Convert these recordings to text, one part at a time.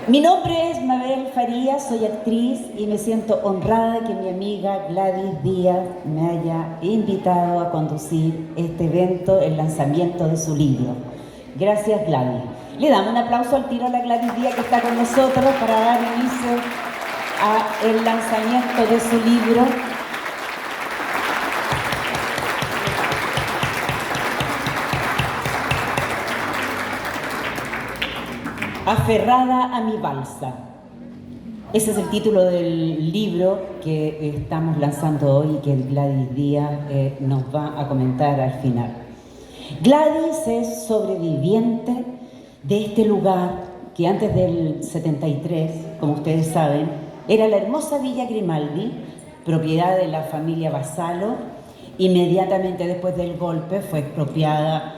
Mi nombre es Mabel Farías, soy actriz y me siento honrada que mi amiga Gladys Díaz me haya invitado a conducir este evento, el lanzamiento de su libro. Gracias, Gladys. Le damos un aplauso al tiro a la Gladys Díaz que está con nosotros para dar inicio al lanzamiento de su libro. Aferrada a mi balsa. Ese es el título del libro que estamos lanzando hoy y que Gladys Díaz nos va a comentar al final. Gladys es sobreviviente de este lugar que antes del 73, como ustedes saben, era la hermosa Villa Grimaldi, propiedad de la familia Vassallo. Inmediatamente después del golpe fue expropiada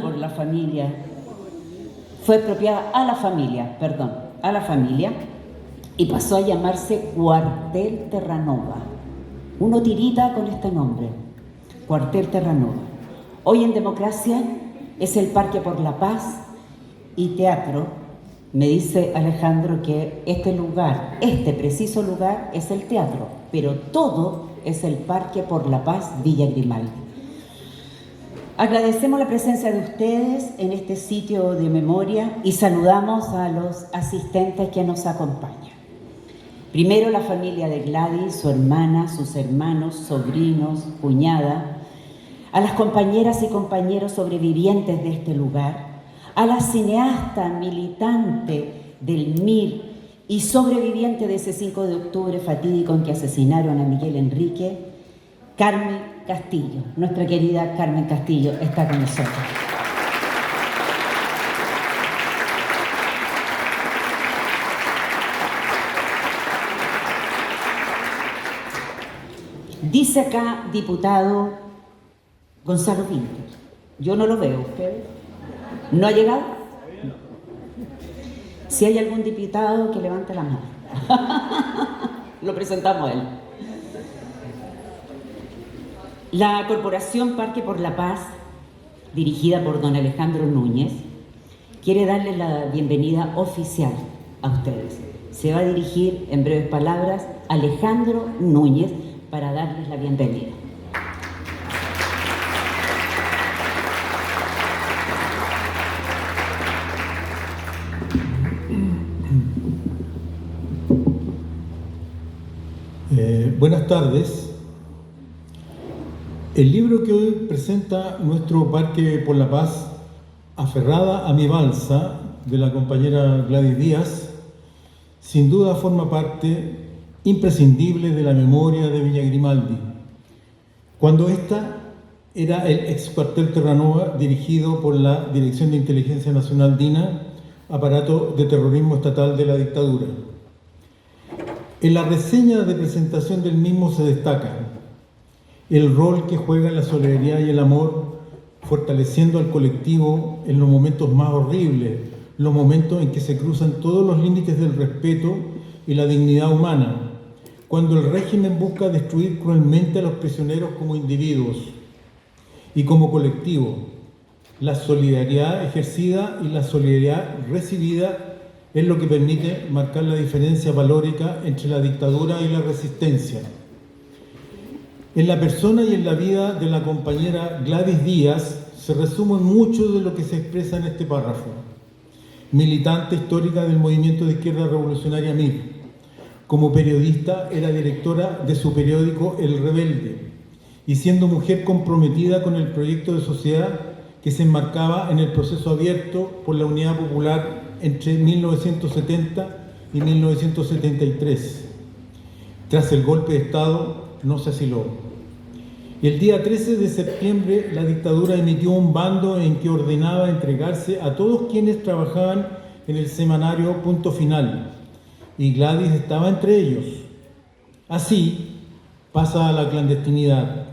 por la familia. Fue expropiada a la familia, y pasó a llamarse Cuartel Terranova. Uno tirita con este nombre, Cuartel Terranova. Hoy en democracia es el Parque por la Paz y Teatro. Me dice Alejandro que este preciso lugar es el teatro, pero todo es el Parque por la Paz Villa Grimaldi. Agradecemos la presencia de ustedes en este sitio de memoria y saludamos a los asistentes que nos acompañan. Primero la familia de Gladys, su hermana, sus hermanos, sobrinos, cuñada, a las compañeras y compañeros sobrevivientes de este lugar, a la cineasta militante del MIR y sobreviviente de ese 5 de octubre fatídico en que asesinaron a Miguel Enrique, Carmen Castillo. Nuestra querida Carmen Castillo está con nosotros. Dice acá, diputado Gonzalo Pinto. Yo no lo veo. ¿Usted no ha llegado? No. Si hay algún diputado que levante la mano. Lo presentamos a él. La Corporación Parque por la Paz, dirigida por don Alejandro Núñez, quiere darle la bienvenida oficial a ustedes. Se va a dirigir en breves palabras Alejandro Núñez para darles la bienvenida. Buenas tardes. El libro que hoy presenta nuestro Parque por la Paz, Aferrada a mi balsa, de la compañera Gladys Díaz, sin duda forma parte imprescindible de la memoria de Villa Grimaldi, cuando esta era el ex cuartel Terranova dirigido por la Dirección de Inteligencia Nacional DINA, aparato de terrorismo estatal de la dictadura. En la reseña de presentación del mismo se destaca el rol que juega la solidaridad y el amor, fortaleciendo al colectivo en los momentos más horribles, los momentos en que se cruzan todos los límites del respeto y la dignidad humana, cuando el régimen busca destruir cruelmente a los prisioneros como individuos y como colectivo. La solidaridad ejercida y la solidaridad recibida es lo que permite marcar la diferencia valórica entre la dictadura y la resistencia. En la persona y en la vida de la compañera Gladys Díaz se resume mucho de lo que se expresa en este párrafo. Militante histórica del movimiento de izquierda revolucionaria MIR. Como periodista era directora de su periódico El Rebelde y siendo mujer comprometida con el proyecto de sociedad que se enmarcaba en el proceso abierto por la Unidad Popular entre 1970 y 1973. Tras el golpe de Estado, no se asiló. Y el día 13 de septiembre la dictadura emitió un bando en que ordenaba entregarse a todos quienes trabajaban en el semanario Punto Final, y Gladys estaba entre ellos. Así pasa a la clandestinidad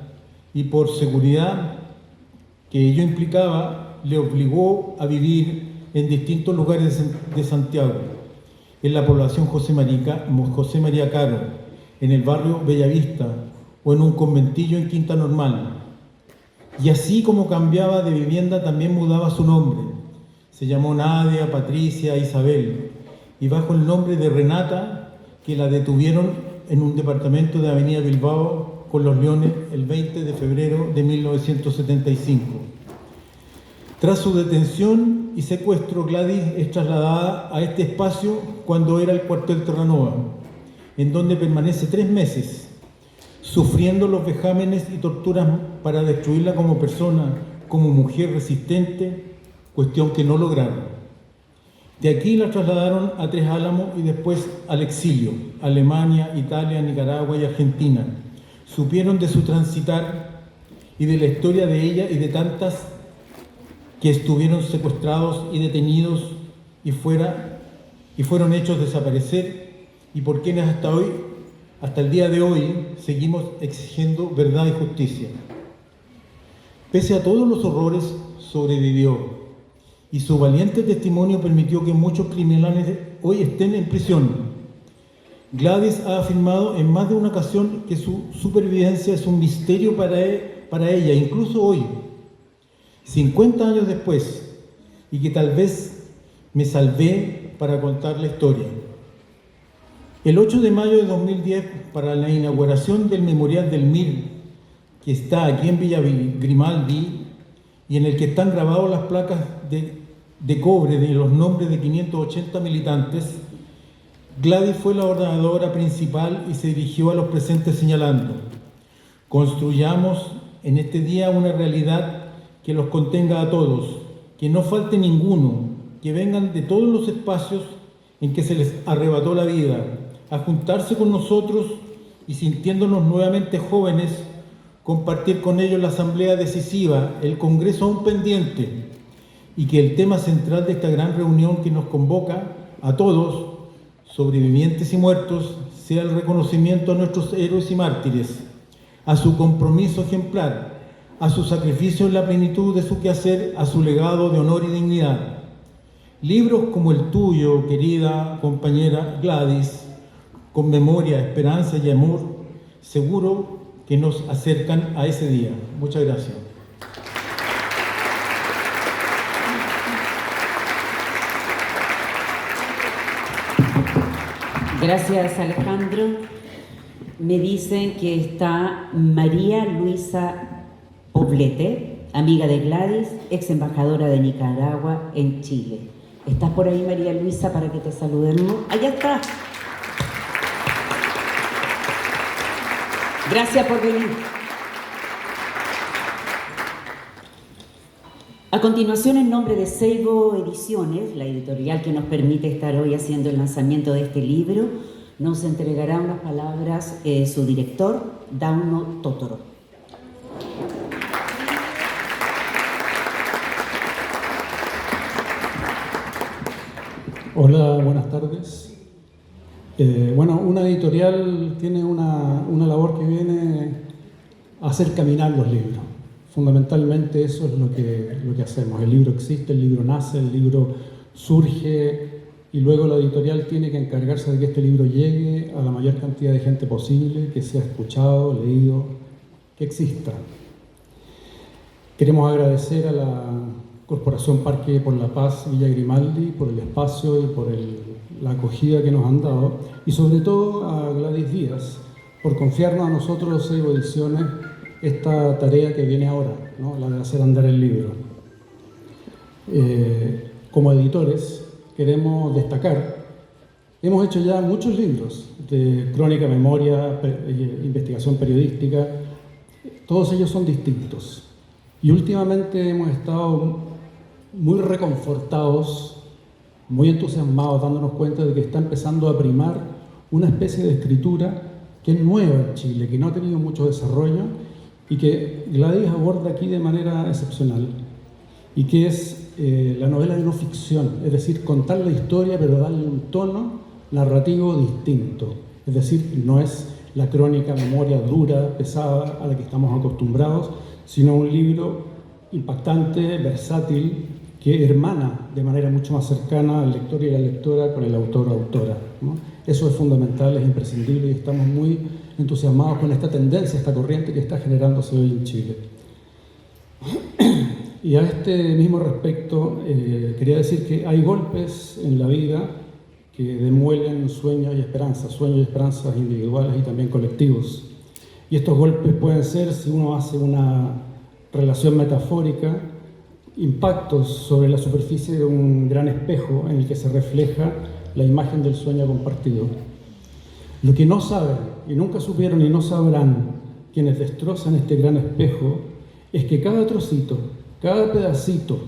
y por seguridad que ello implicaba le obligó a vivir en distintos lugares de Santiago, en la población José María Caro, en el barrio Bellavista o en un conventillo en Quinta Normal. Y así como cambiaba de vivienda, también mudaba su nombre. Se llamó Nadia, Patricia, Isabel, y bajo el nombre de Renata, que la detuvieron en un departamento de Avenida Bilbao con los Leones el 20 de febrero de 1975. Tras su detención y secuestro, Gladys es trasladada a este espacio cuando era el cuartel Terranova, en donde permanece 3 meses, sufriendo los vejámenes y torturas para destruirla como persona, como mujer resistente, cuestión que no lograron. De aquí la trasladaron a Tres Álamos y después al exilio, Alemania, Italia, Nicaragua y Argentina. Supieron de su transitar y de la historia de ella y de tantas que estuvieron secuestrados y detenidos y fueron hechos desaparecer, y por quienes hasta el día de hoy, seguimos exigiendo verdad y justicia. Pese a todos los horrores, sobrevivió, y su valiente testimonio permitió que muchos criminales hoy estén en prisión. Gladys ha afirmado en más de una ocasión que su supervivencia es un misterio para ella, incluso hoy, 50 años después, y que tal vez me salvé para contar la historia. El 8 de mayo de 2010, para la inauguración del Memorial del MIR, que está aquí en Villa Grimaldi, y en el que están grabadas las placas de cobre de los nombres de 580 militantes, Gladys fue la oradora principal y se dirigió a los presentes señalando: construyamos en este día una realidad que los contenga a todos, que no falte ninguno, que vengan de todos los espacios en que se les arrebató la vida, a juntarse con nosotros y, sintiéndonos nuevamente jóvenes, compartir con ellos la asamblea decisiva, el congreso aún pendiente, y que el tema central de esta gran reunión que nos convoca a todos, sobrevivientes y muertos, sea el reconocimiento a nuestros héroes y mártires, a su compromiso ejemplar, a su sacrificio en la plenitud de su quehacer, a su legado de honor y dignidad. Libros como el tuyo, querida compañera Gladys, con memoria, esperanza y amor, seguro que nos acercan a ese día. Muchas gracias. Gracias, Alejandro. Me dicen que está María Luisa Poblete, amiga de Gladys, ex embajadora de Nicaragua en Chile. ¿Estás por ahí, María Luisa, para que te saludemos? Allá está. Gracias por venir. A continuación, en nombre de Seibo Ediciones, la editorial que nos permite estar hoy haciendo el lanzamiento de este libro, nos entregará unas palabras su director, Dauno Totoro. Hola, buenas tardes. Una editorial tiene una labor que viene a hacer caminar los libros. Fundamentalmente eso es lo que hacemos. El libro existe, el libro nace, el libro surge y luego la editorial tiene que encargarse de que este libro llegue a la mayor cantidad de gente posible, que sea escuchado, leído, que exista. Queremos agradecer a la Corporación Parque por la Paz Villa Grimaldi por el espacio y por la acogida que nos han dado, y sobre todo a Gladys Díaz por confiarnos a nosotros, Seibo Ediciones, esta tarea que viene ahora, ¿no? La de hacer andar el libro. Como editores queremos destacar, hemos hecho ya muchos libros de crónica, memoria, investigación periodística, todos ellos son distintos, y últimamente hemos estado muy reconfortados, muy entusiasmados, dándonos cuenta de que está empezando a primar una especie de escritura que es nueva en Chile, que no ha tenido mucho desarrollo y que Gladys aborda aquí de manera excepcional, y que es la novela de no ficción, es decir, contar la historia pero darle un tono narrativo distinto, es decir, no es la crónica, memoria dura, pesada a la que estamos acostumbrados, sino un libro impactante, versátil, que hermana de manera mucho más cercana al lector y a la lectora con el autor o autora, ¿no? Eso es fundamental, es imprescindible, y estamos muy entusiasmados con esta tendencia, esta corriente que está generándose hoy en Chile. Y a este mismo respecto, quería decir que hay golpes en la vida que demuelen sueños y esperanzas individuales y también colectivos. Y estos golpes pueden ser, si uno hace una relación metafórica, impactos sobre la superficie de un gran espejo en el que se refleja la imagen del sueño compartido. Lo que no saben, y nunca supieron y no sabrán quienes destrozan este gran espejo, es que cada trocito, cada pedacito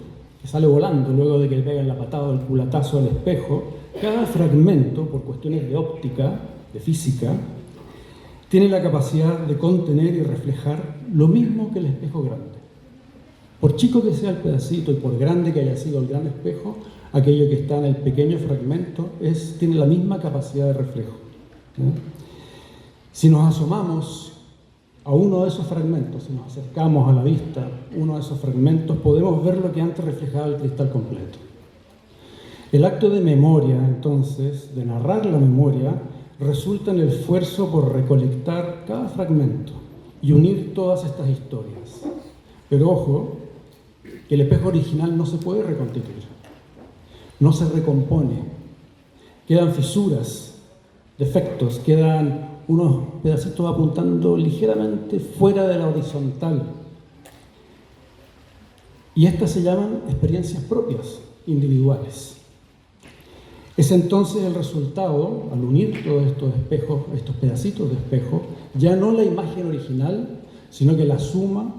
que sale volando luego de que le pegan la patada o el culatazo al espejo, cada fragmento, por cuestiones de óptica, de física, tiene la capacidad de contener y reflejar lo mismo que el espejo grande. Por chico que sea el pedacito y por grande que haya sido el gran espejo, aquello que está en el pequeño fragmento tiene la misma capacidad de reflejo. Si nos asomamos a uno de esos fragmentos, si nos acercamos a la vista uno de esos fragmentos, podemos ver lo que antes reflejaba el cristal completo. El acto de memoria, entonces, de narrar la memoria, resulta en el esfuerzo por recolectar cada fragmento y unir todas estas historias. Pero ojo, que el espejo original no se puede reconstituir, no se recompone, quedan fisuras, defectos, quedan unos pedacitos apuntando ligeramente fuera de la horizontal. Y estas se llaman experiencias propias, individuales. Es entonces el resultado, al unir todos estos espejos, estos pedacitos de espejo, ya no la imagen original, sino que la suma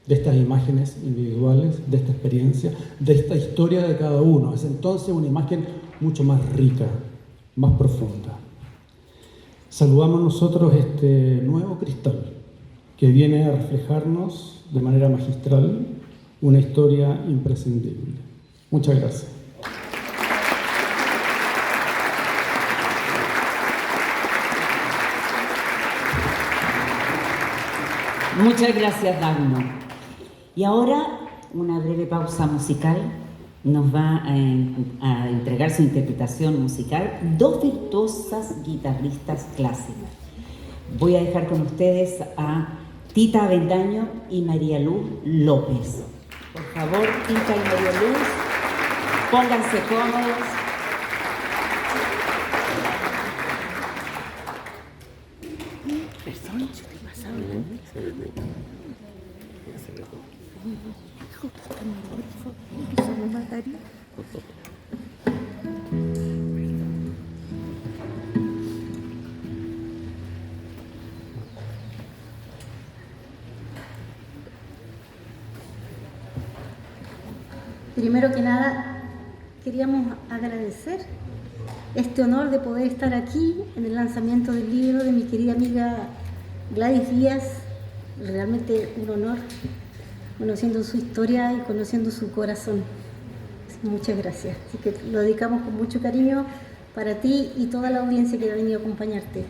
de estas imágenes individuales, de esta experiencia, de esta historia de cada uno. Es entonces una imagen mucho más rica, más profunda. Saludamos nosotros este nuevo cristal que viene a reflejarnos de manera magistral una historia imprescindible. Muchas gracias. Muchas gracias, Dagno. Y ahora una breve pausa musical. Nos va a entregar su interpretación musical dos virtuosas guitarristas clásicas. Voy a dejar con ustedes a Tita Avendaño y María Luz López. Por favor, Tita y María Luz, pónganse cómodos. Primero que nada, queríamos agradecer este honor de poder estar aquí en el lanzamiento del libro de mi querida amiga Gladys Díaz. Realmente un honor, conociendo su historia y conociendo su corazón. Muchas gracias. Así que lo dedicamos con mucho cariño para ti y toda la audiencia que ha venido a acompañarte.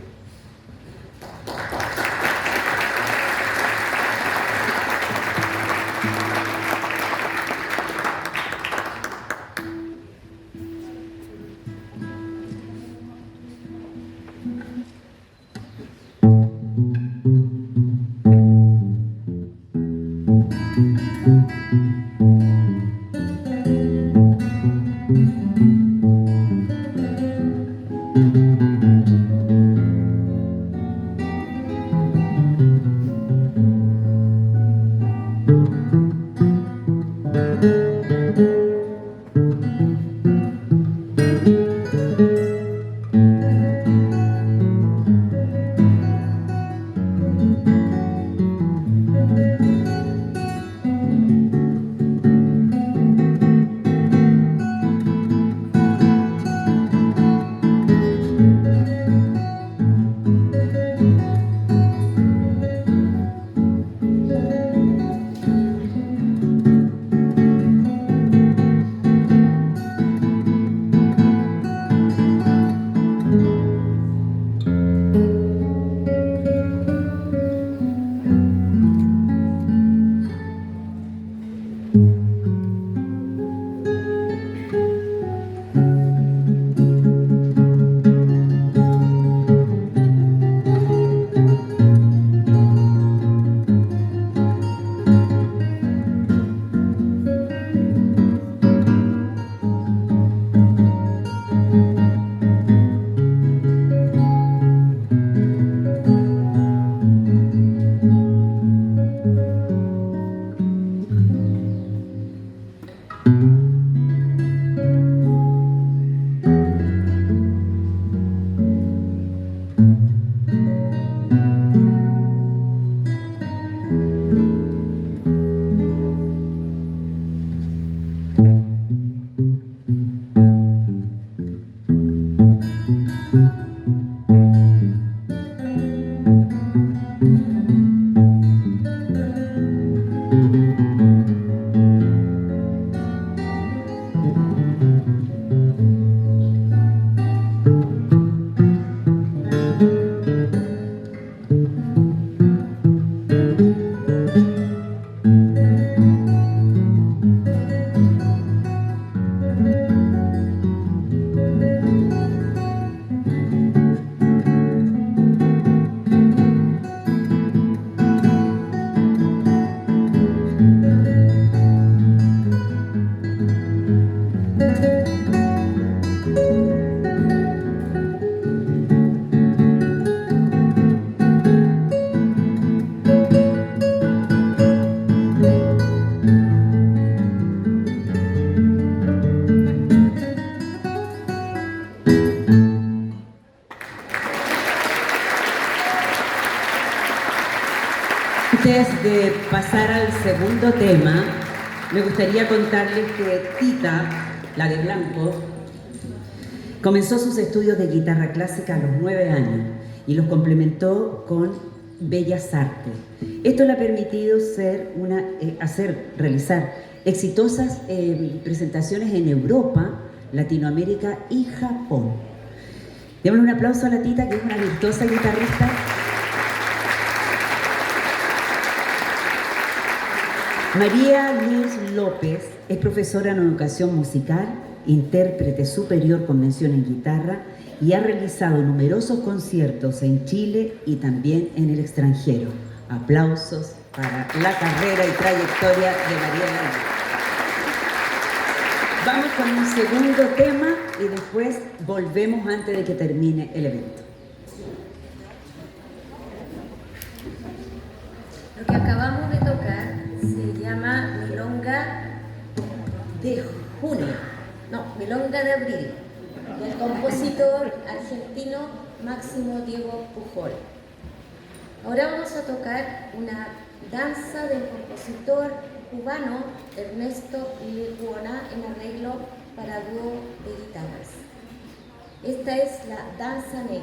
Antes de pasar al segundo tema, me gustaría contarles que Tita, la de blanco, comenzó sus estudios de guitarra clásica a los 9 años y los complementó con bellas artes. Esto le ha permitido realizar exitosas presentaciones en Europa, Latinoamérica y Japón. Démosle un aplauso a la Tita, que es una virtuosa guitarrista. María Luz López es profesora en educación musical, intérprete superior con mención en guitarra y ha realizado numerosos conciertos en Chile y también en el extranjero. Aplausos para la carrera y trayectoria de María Luz. Vamos con un segundo tema y después volvemos antes de que termine el evento. Lo que acabamos de tocar se llama Milonga de Junio, no, Milonga de Abril, del compositor argentino Máximo Diego Pujol. Ahora vamos a tocar una danza del compositor cubano Ernesto Lecuona en arreglo para dúo de guitarras. Esta es la danza negra.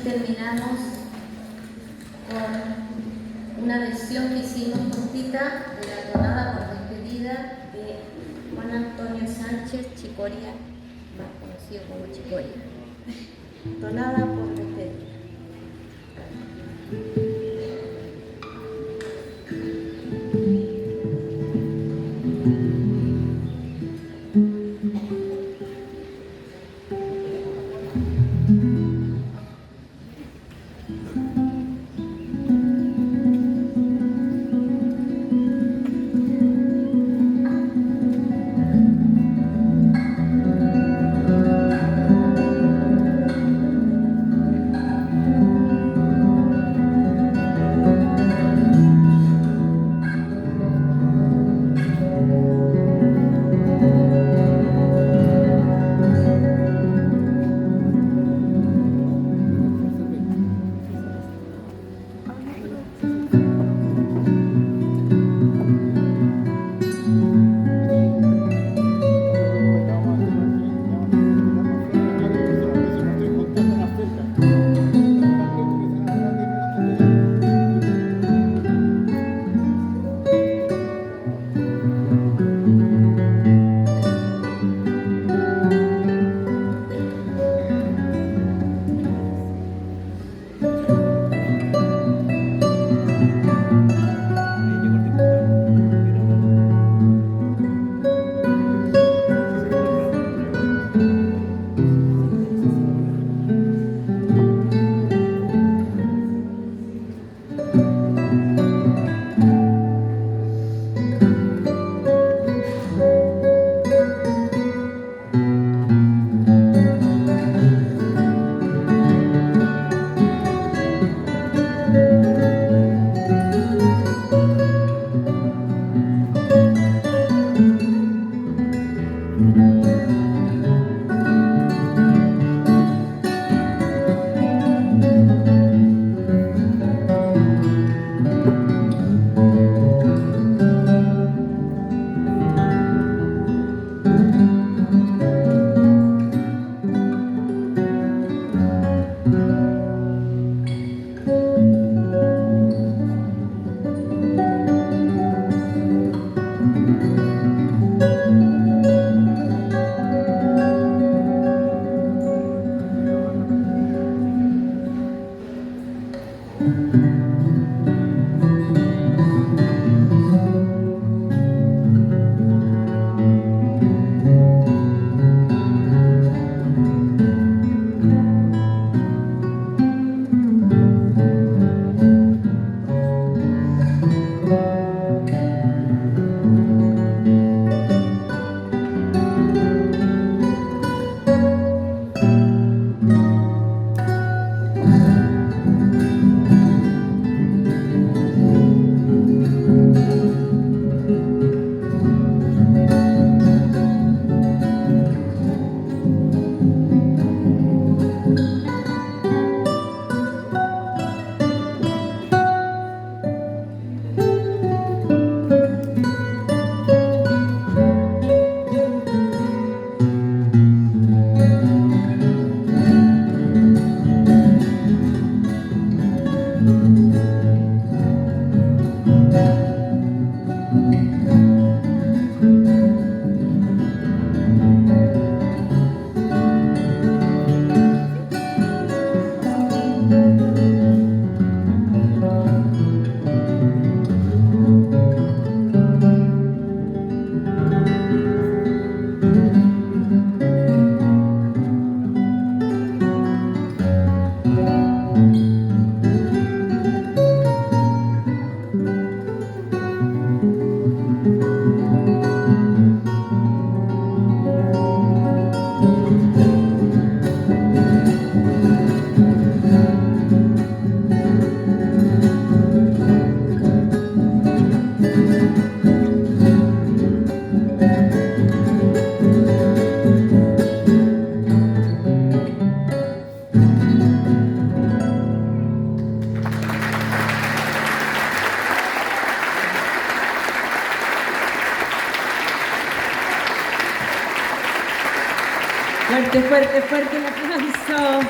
terminamos con una versión que hicimos cortita de la tonada por despedida de Juan Antonio Sánchez Chicoria, más conocido como Chicoria. Tonada por despedida. Fuerte, fuerte, fuerte el aplauso.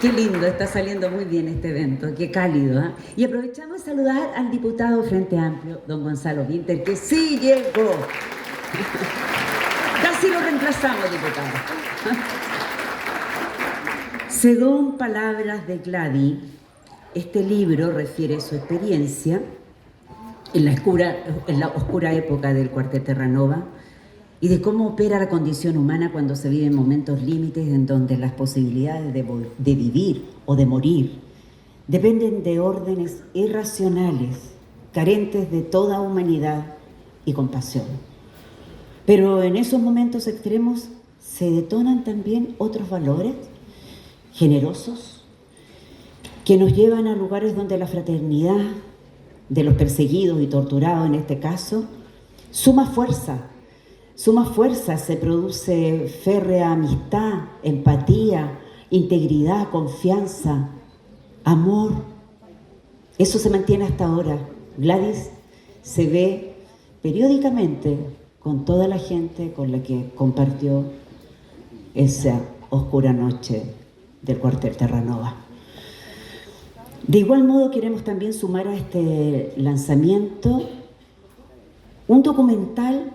Qué lindo, está saliendo muy bien este evento, qué cálido. ¿Eh? Y aprovechamos de saludar al diputado Frente Amplio, don Gonzalo Winter, que sí llegó. Casi lo reemplazamos, diputado. Según palabras de Gladys, este libro refiere su experiencia en la oscura época del Cuartel Terranova y de cómo opera la condición humana cuando se viven momentos límites en donde las posibilidades de vivir o de morir dependen de órdenes irracionales, carentes de toda humanidad y compasión. Pero en esos momentos extremos se detonan también otros valores generosos que nos llevan a lugares donde la fraternidad de los perseguidos y torturados, en este caso, suma fuerza, se produce férrea amistad, empatía, integridad, confianza, amor. Eso se mantiene hasta ahora. Gladys se ve periódicamente con toda la gente con la que compartió esa oscura noche del Cuartel Terranova. De igual modo queremos también sumar a este lanzamiento un documental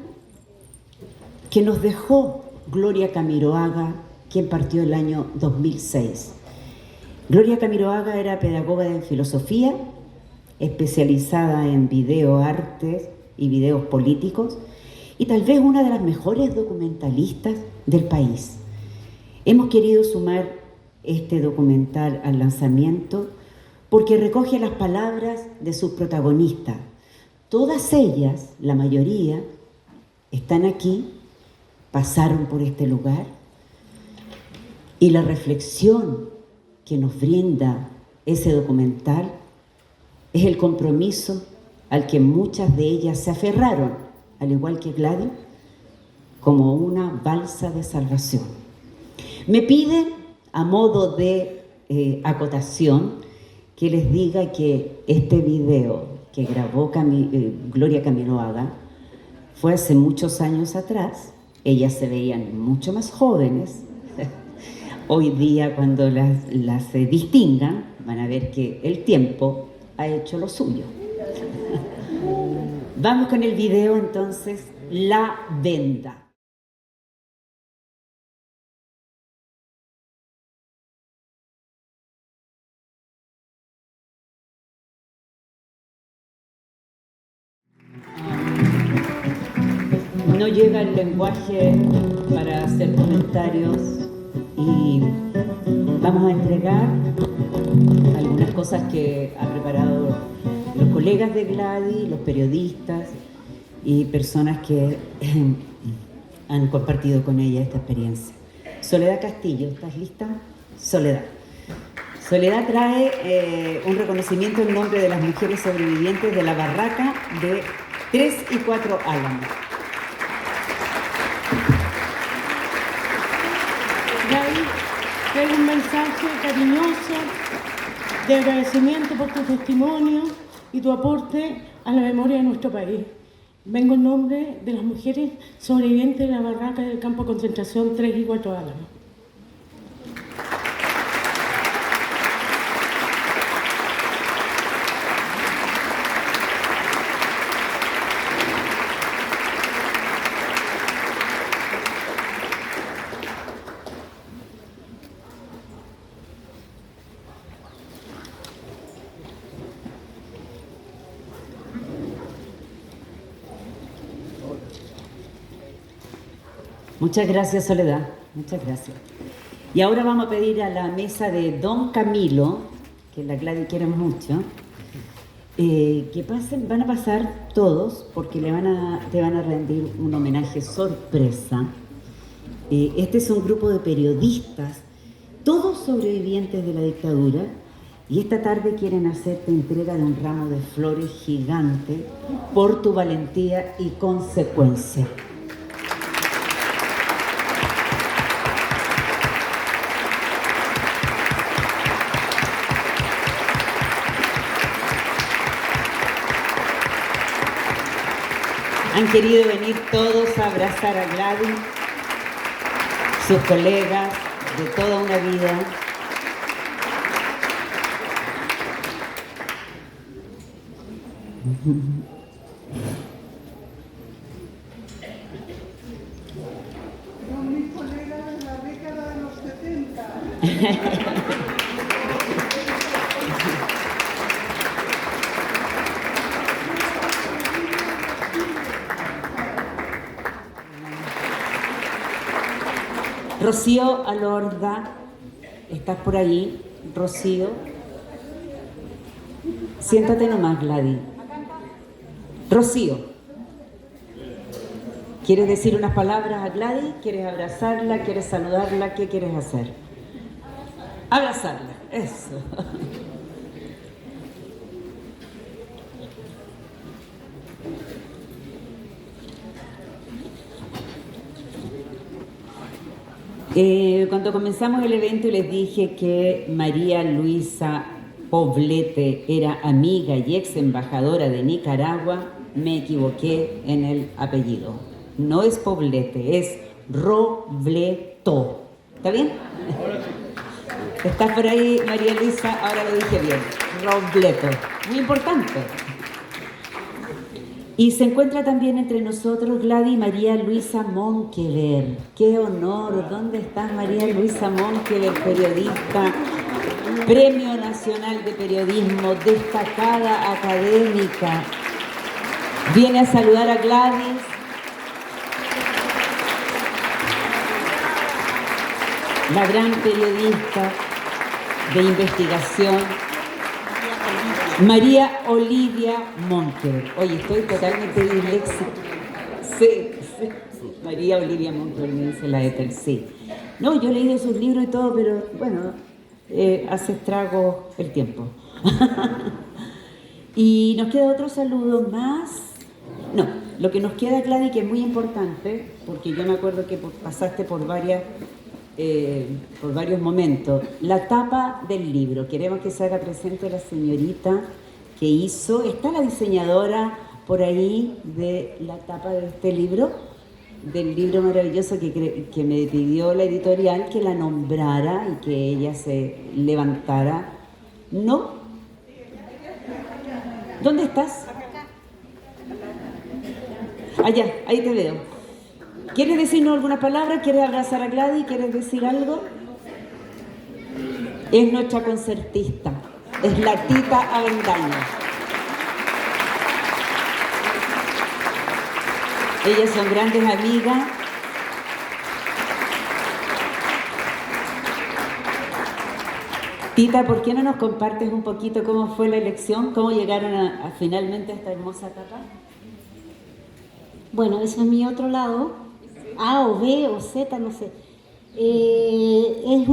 que nos dejó Gloria Camiroaga, quien partió el año 2006. Gloria Camiroaga era pedagoga de filosofía, especializada en videoartes y videos políticos, y tal vez una de las mejores documentalistas del país. Hemos querido sumar este documental al lanzamiento porque recoge las palabras de sus protagonistas. Todas ellas, la mayoría, están aquí, pasaron por este lugar, y la reflexión que nos brinda ese documental es el compromiso al que muchas de ellas se aferraron, al igual que Gladys, como una balsa de salvación. Me piden, a modo de acotación, que les diga que este video que grabó Gloria Camiroaga fue hace muchos años atrás. Ellas se veían mucho más jóvenes. Hoy día, cuando las distingan, van a ver que el tiempo ha hecho lo suyo. Vamos con el video entonces, La Venda. No llega el lenguaje para hacer comentarios y vamos a entregar algunas cosas que ha preparado los colegas de Gladys, los periodistas y personas que han compartido con ella esta experiencia. Soledad Castillo, ¿estás lista? Soledad. Soledad trae un reconocimiento en nombre de las mujeres sobrevivientes de la barraca de 3 y 4 Álamos. Traigo un mensaje cariñoso de agradecimiento por tu testimonio y tu aporte a la memoria de nuestro país. Vengo en nombre de las mujeres sobrevivientes de la barraca del campo de concentración 3 y 4 Álamos. Muchas gracias, Soledad. Muchas gracias. Y ahora vamos a pedir a la mesa de Don Camilo, que la Gladys quiere mucho, que pasen, van a pasar todos, porque te van a rendir un homenaje sorpresa. Este es un grupo de periodistas, todos sobrevivientes de la dictadura, y esta tarde quieren hacerte entrega de un ramo de flores gigante por tu valentía y consecuencia. Han querido venir todos a abrazar a Gladys, sus colegas de toda una vida. Son mis colegas de la década de los 70. Rocío Alorda, ¿estás por ahí? Rocío. Siéntate nomás, Gladys. Rocío, ¿quieres decir unas palabras a Gladys? ¿Quieres abrazarla? ¿Quieres saludarla? ¿Qué quieres hacer? Abrazarla, eso. Cuando comenzamos el evento les dije que María Luisa Poblete era amiga y ex embajadora de Nicaragua, me equivoqué en el apellido. No es Poblete, es Robleto. ¿Está bien? ¿Estás por ahí, María Luisa? Ahora lo dije bien. Robleto. Muy importante. Y se encuentra también entre nosotros Gladys María Luisa Monkever. ¡Qué honor! ¿Dónde estás, María Luisa Monkever, periodista, Premio Nacional de Periodismo, destacada académica? Viene a saludar a Gladys. La gran periodista de investigación, María Olivia Monkever. Oye, estoy totalmente disléxica. Sí. María Olivia Monkever, me dice la Éter, sí. No, yo he leído sus libros y todo, pero bueno, hace estrago el tiempo. Y nos queda otro saludo más. No, lo que nos queda, Gladys, que es muy importante, porque yo me acuerdo que pasaste por varios momentos. La tapa del libro. Queremos que se haga presente la señorita que hizo. ¿Está la diseñadora por ahí de la tapa de este libro? Del libro maravilloso que me pidió la editorial que la nombrara y que ella se levantara. ¿No? ¿Dónde estás? Allá, ahí te veo. ¿Quieres decirnos alguna palabra? ¿Quieres abrazar a Gladys? ¿Quieres decir algo? Es nuestra concertista. Es la Tita Avendaño. Ellas son grandes amigas. Tita, ¿por qué no nos compartes un poquito cómo fue la elección? ¿Cómo llegaron a finalmente a esta hermosa etapa? Bueno, ese es mi otro lado, A o B o Z, no sé. Es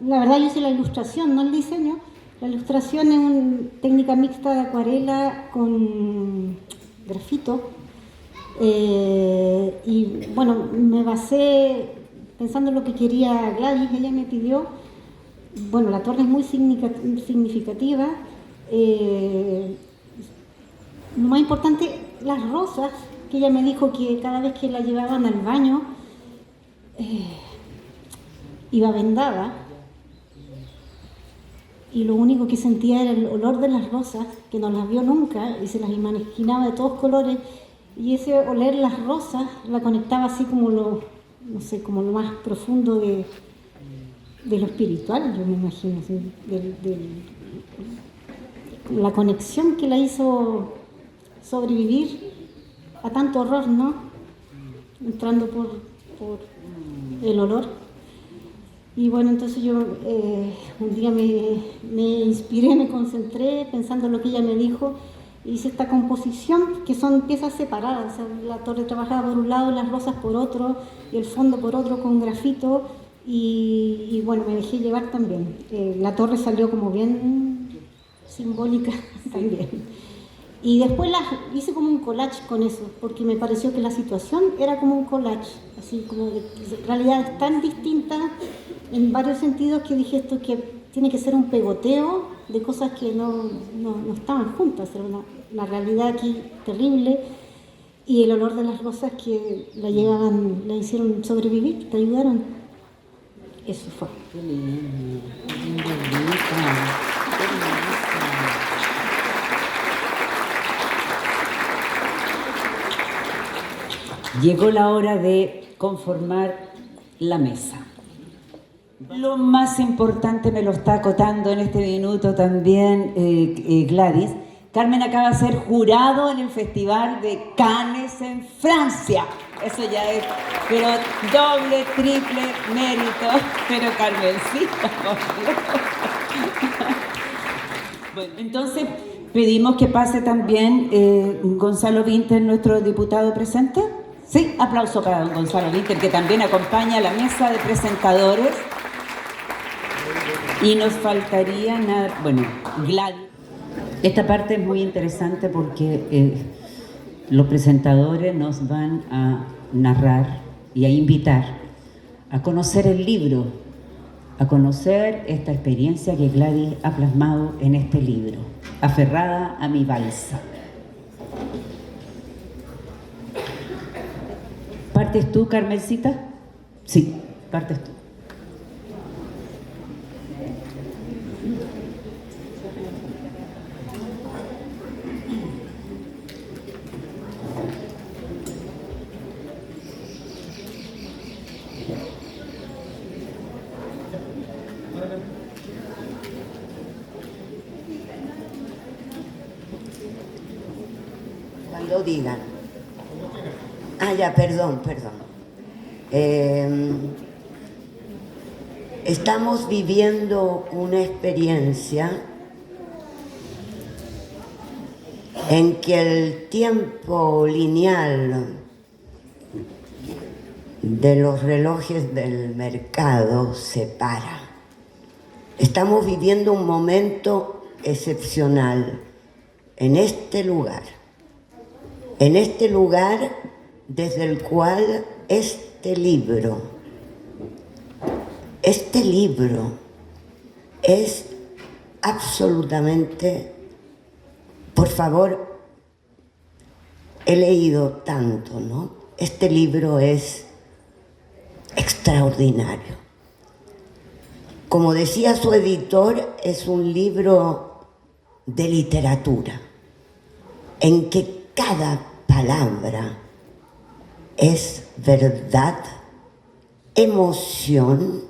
la verdad yo hice la ilustración, no el diseño. La ilustración es una técnica mixta de acuarela con grafito. Y bueno, me basé pensando en lo que quería Gladys. Ella me pidió, bueno, la torre es muy significativa. Lo más importante, las rosas, que ella me dijo que cada vez que la llevaban al baño iba vendada y lo único que sentía era el olor de las rosas, que no las vio nunca y se las imaginaba de todos colores, y ese oler las rosas la conectaba así como lo más profundo de lo espiritual, yo me imagino, ¿sí? La conexión que la hizo sobrevivir a tanto horror, ¿no? Entrando por el olor. Y bueno, entonces yo un día me inspiré, me concentré pensando en lo que ella me dijo. Hice esta composición, que son piezas separadas. O sea, la torre trabajaba por un lado, las rosas por otro, y el fondo por otro con grafito. Y bueno, me dejé llevar también. La torre salió como bien simbólica también. Y después hice como un collage con eso, porque me pareció que la situación era como un collage, así como de realidades tan distintas en varios sentidos que dije esto que tiene que ser un pegoteo de cosas que no estaban juntas, era una realidad aquí terrible. y el olor de las rosas que la llevaban, la hicieron sobrevivir, te ayudaron. Eso fue. Qué lindo, qué lindita, qué hermosa. Llegó la hora de conformar la mesa. Lo más importante me lo está acotando en este minuto también Gladys. Carmen acaba de ser jurado en el Festival de Cannes en Francia. Eso ya es, pero doble, triple mérito. Pero Carmencita, por Dios. Bueno, entonces pedimos que pase también Gonzalo Vinter, nuestro diputado presente. Sí, aplauso para don Gonzalo Vinter, que también acompaña a la mesa de presentadores. Y nos faltaría nada, bueno, Gladys. Esta parte es muy interesante porque los presentadores nos van a narrar y a invitar a conocer el libro, a conocer esta experiencia que Gladys ha plasmado en este libro, Aferrada a mi balsa. ¿Partes tú, Carmencita? Sí, partes tú. Cuando digan. Ah, ya, perdón. Estamos viviendo una experiencia en que el tiempo lineal de los relojes del mercado se para. Estamos viviendo un momento excepcional en este lugar desde el cual este libro es absolutamente, por favor, he leído tanto, ¿no? Este libro es extraordinario. Como decía su editor, es un libro de literatura, en que cada palabra es verdad, emoción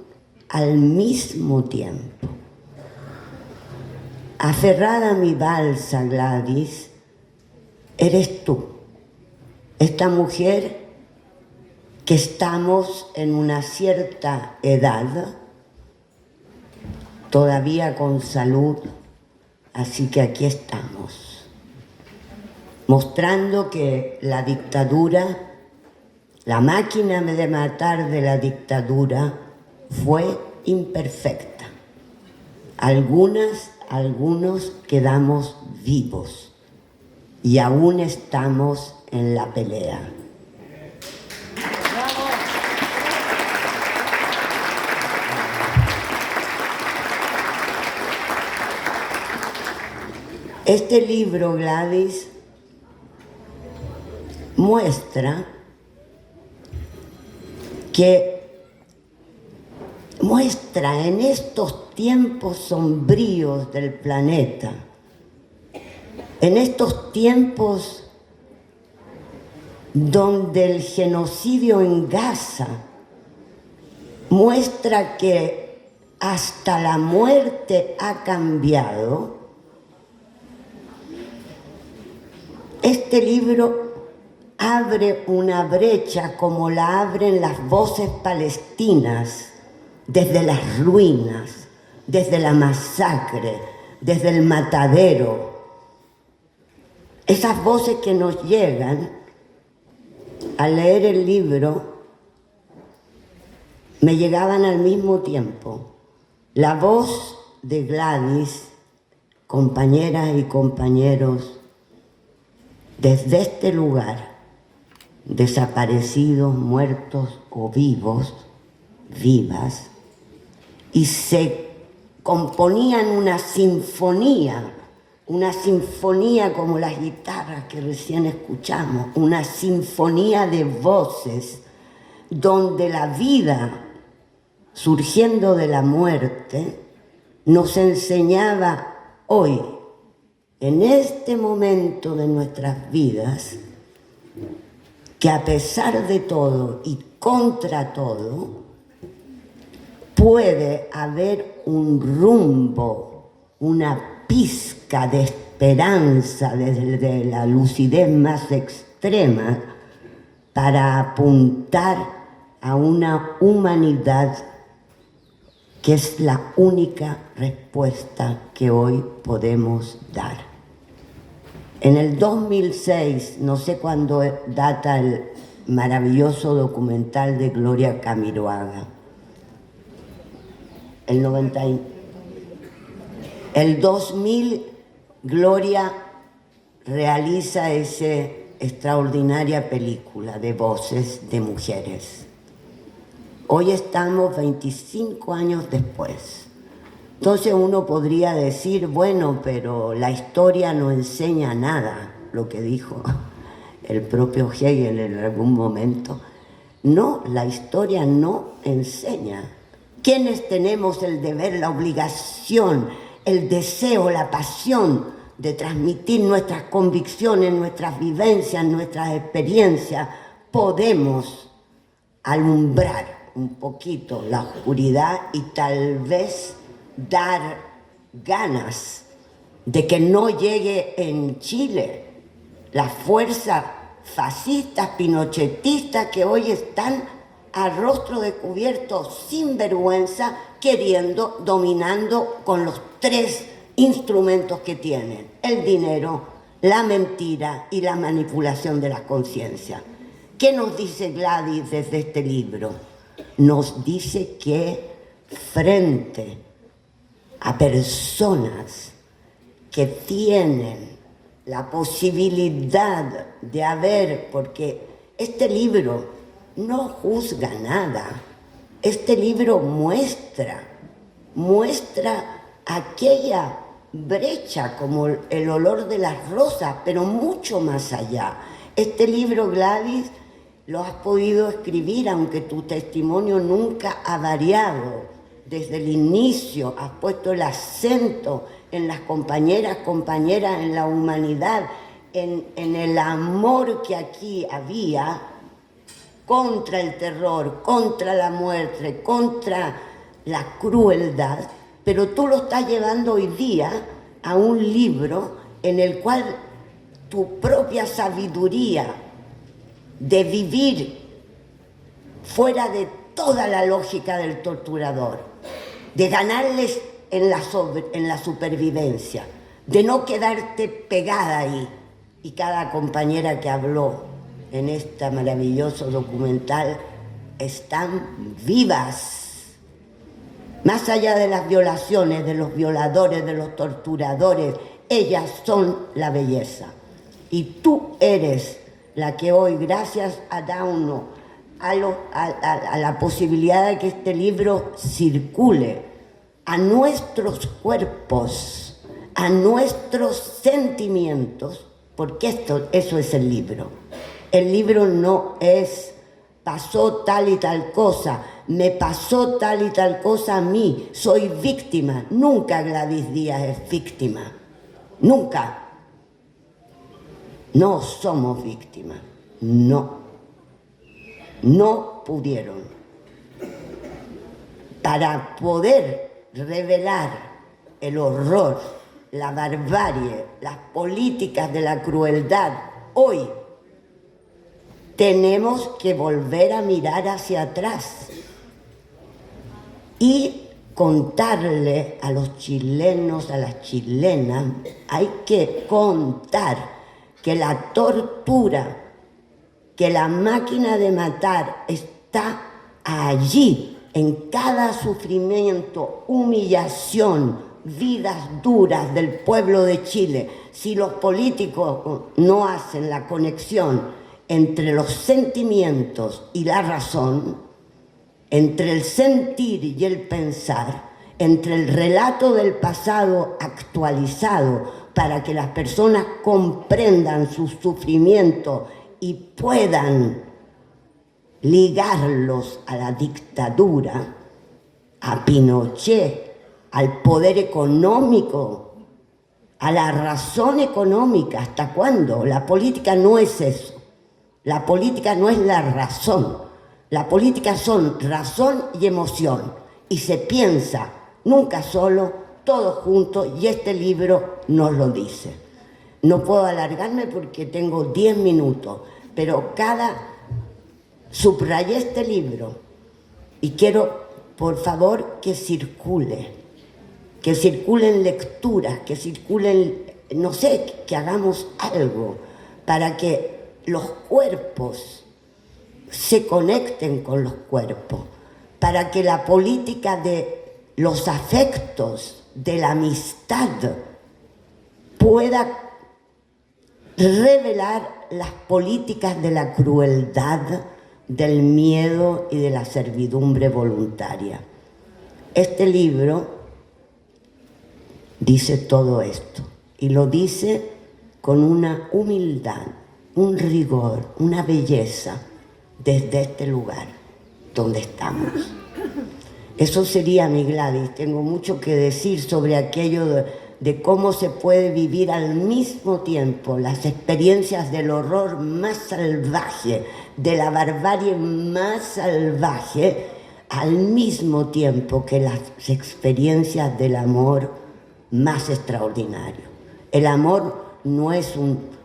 al mismo tiempo. Aferrada a mi balsa, Gladys, eres tú, esta mujer que estamos en una cierta edad, todavía con salud, así que aquí estamos, mostrando que la dictadura, la máquina de matar de la dictadura fue imperfecta. Algunos quedamos vivos y aún estamos en la pelea. Este libro, Gladys, muestra en estos tiempos sombríos del planeta, en estos tiempos donde el genocidio en Gaza muestra que hasta la muerte ha cambiado. Este libro abre una brecha como la abren las voces palestinas desde las ruinas, desde la masacre, desde el matadero. Esas voces que nos llegan al leer el libro me llegaban al mismo tiempo. La voz de Gladys, compañeras y compañeros, desde este lugar, desaparecidos, muertos o vivos, vivas, y se componían una sinfonía una sinfonía como las guitarras que recién escuchamos, una sinfonía de voces donde la vida, surgiendo de la muerte, nos enseñaba hoy, en este momento de nuestras vidas, que a pesar de todo y contra todo, puede haber un rumbo, una pizca de esperanza desde la lucidez más extrema para apuntar a una humanidad que es la única respuesta que hoy podemos dar. En el 2006, no sé cuándo data el maravilloso documental de Gloria Camiroaga, el 2000, Gloria realiza esa extraordinaria película de voces de mujeres. Hoy estamos 25 años después. Entonces uno podría decir, bueno, pero la historia no enseña nada, lo que dijo el propio Hegel en algún momento. No, la historia no enseña. ¿Quiénes tenemos el deber, la obligación, el deseo, la pasión de transmitir nuestras convicciones, nuestras vivencias, nuestras experiencias? Podemos alumbrar un poquito la oscuridad y tal vez dar ganas de que no llegue en Chile las fuerzas fascistas, pinochetistas que hoy están a rostro descubierto, sin vergüenza, queriendo, dominando con los 3 instrumentos que tienen: el dinero, la mentira y la manipulación de la conciencia. ¿Qué nos dice Gladys desde este libro? Nos dice que frente a personas que tienen la posibilidad de haber, porque este libro no juzga nada, este libro muestra aquella brecha como el olor de las rosas, pero mucho más allá. Este libro, Gladys, lo has podido escribir, aunque tu testimonio nunca ha variado. Desde el inicio has puesto el acento en las compañeras, en la humanidad, en el amor que aquí había contra el terror, contra la muerte, contra la crueldad, pero tú lo estás llevando hoy día a un libro en el cual tu propia sabiduría de vivir fuera de toda la lógica del torturador, de ganarles en la supervivencia, de no quedarte pegada ahí. Y cada compañera que habló en este maravilloso documental están vivas. Más allá de las violaciones, de los violadores, de los torturadores, ellas son la belleza. Y tú eres la que hoy, gracias a Dauno, a la posibilidad de que este libro circule a nuestros cuerpos, a nuestros sentimientos, porque eso es el libro. El libro no es pasó tal y tal cosa, me pasó tal y tal cosa a mí, soy víctima. Nunca Gladys Díaz es víctima, nunca. No somos víctimas, no pudieron. Para poder revelar el horror, la barbarie, las políticas de la crueldad, hoy tenemos que volver a mirar hacia atrás y contarle a los chilenos, a las chilenas, hay que contar que la tortura, que la máquina de matar está allí, en cada sufrimiento, humillación, vidas duras del pueblo de Chile. Si los políticos no hacen la conexión entre los sentimientos y la razón, entre el sentir y el pensar, entre el relato del pasado actualizado para que las personas comprendan su sufrimiento y puedan ligarlos a la dictadura, a Pinochet, al poder económico, a la razón económica. ¿Hasta cuándo? La política no es eso. La política no es la razón. La política son razón y emoción. Y se piensa, nunca solo, todos juntos, y este libro nos lo dice. No puedo alargarme porque tengo 10 minutos, pero subrayé este libro y quiero, por favor, que circulen lecturas, que circulen, no sé, que hagamos algo para que los cuerpos se conecten con los cuerpos, para que la política de los afectos, de la amistad, pueda revelar las políticas de la crueldad, del miedo y de la servidumbre voluntaria. Este libro dice todo esto, y lo dice con una humildad, un rigor, una belleza, desde este lugar donde estamos. Eso sería mi Gladys. Tengo mucho que decir sobre aquello de cómo se puede vivir al mismo tiempo las experiencias del horror más salvaje, de la barbarie más salvaje, al mismo tiempo que las experiencias del amor más extraordinario. El amor no es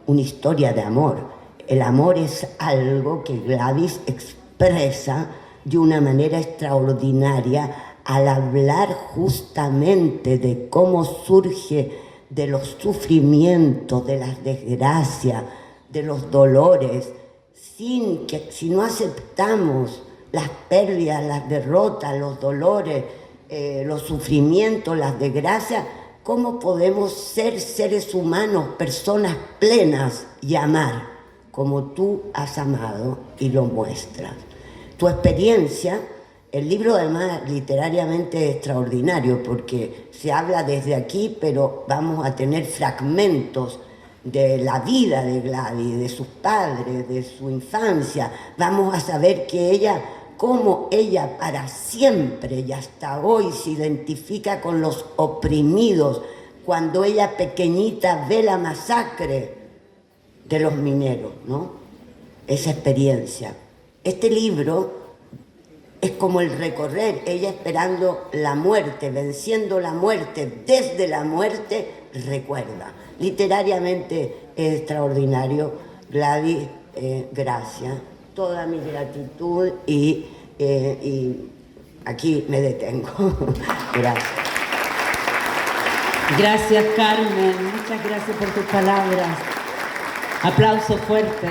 una historia de amor. El amor es algo que Gladys expresa de una manera extraordinaria al hablar justamente de cómo surge de los sufrimientos, de las desgracias, de los dolores, si no aceptamos las pérdidas, las derrotas, los dolores, los sufrimientos, las desgracias, ¿cómo podemos ser seres humanos, personas plenas y amar como tú has amado y lo muestras? Tu experiencia, el libro además literariamente es extraordinario porque se habla desde aquí, pero vamos a tener fragmentos de la vida de Gladys, de sus padres, de su infancia. Vamos a saber cómo ella para siempre y hasta hoy se identifica con los oprimidos, cuando ella pequeñita ve la masacre de los mineros, ¿no? Esa experiencia. Este libro es como el recorrer, ella esperando la muerte, venciendo la muerte, desde la muerte recuerda. Literariamente es extraordinario. Gladys, gracias, toda mi gratitud y aquí me detengo. Gracias. Gracias, Carmen, muchas gracias por tus palabras. Aplauso fuerte.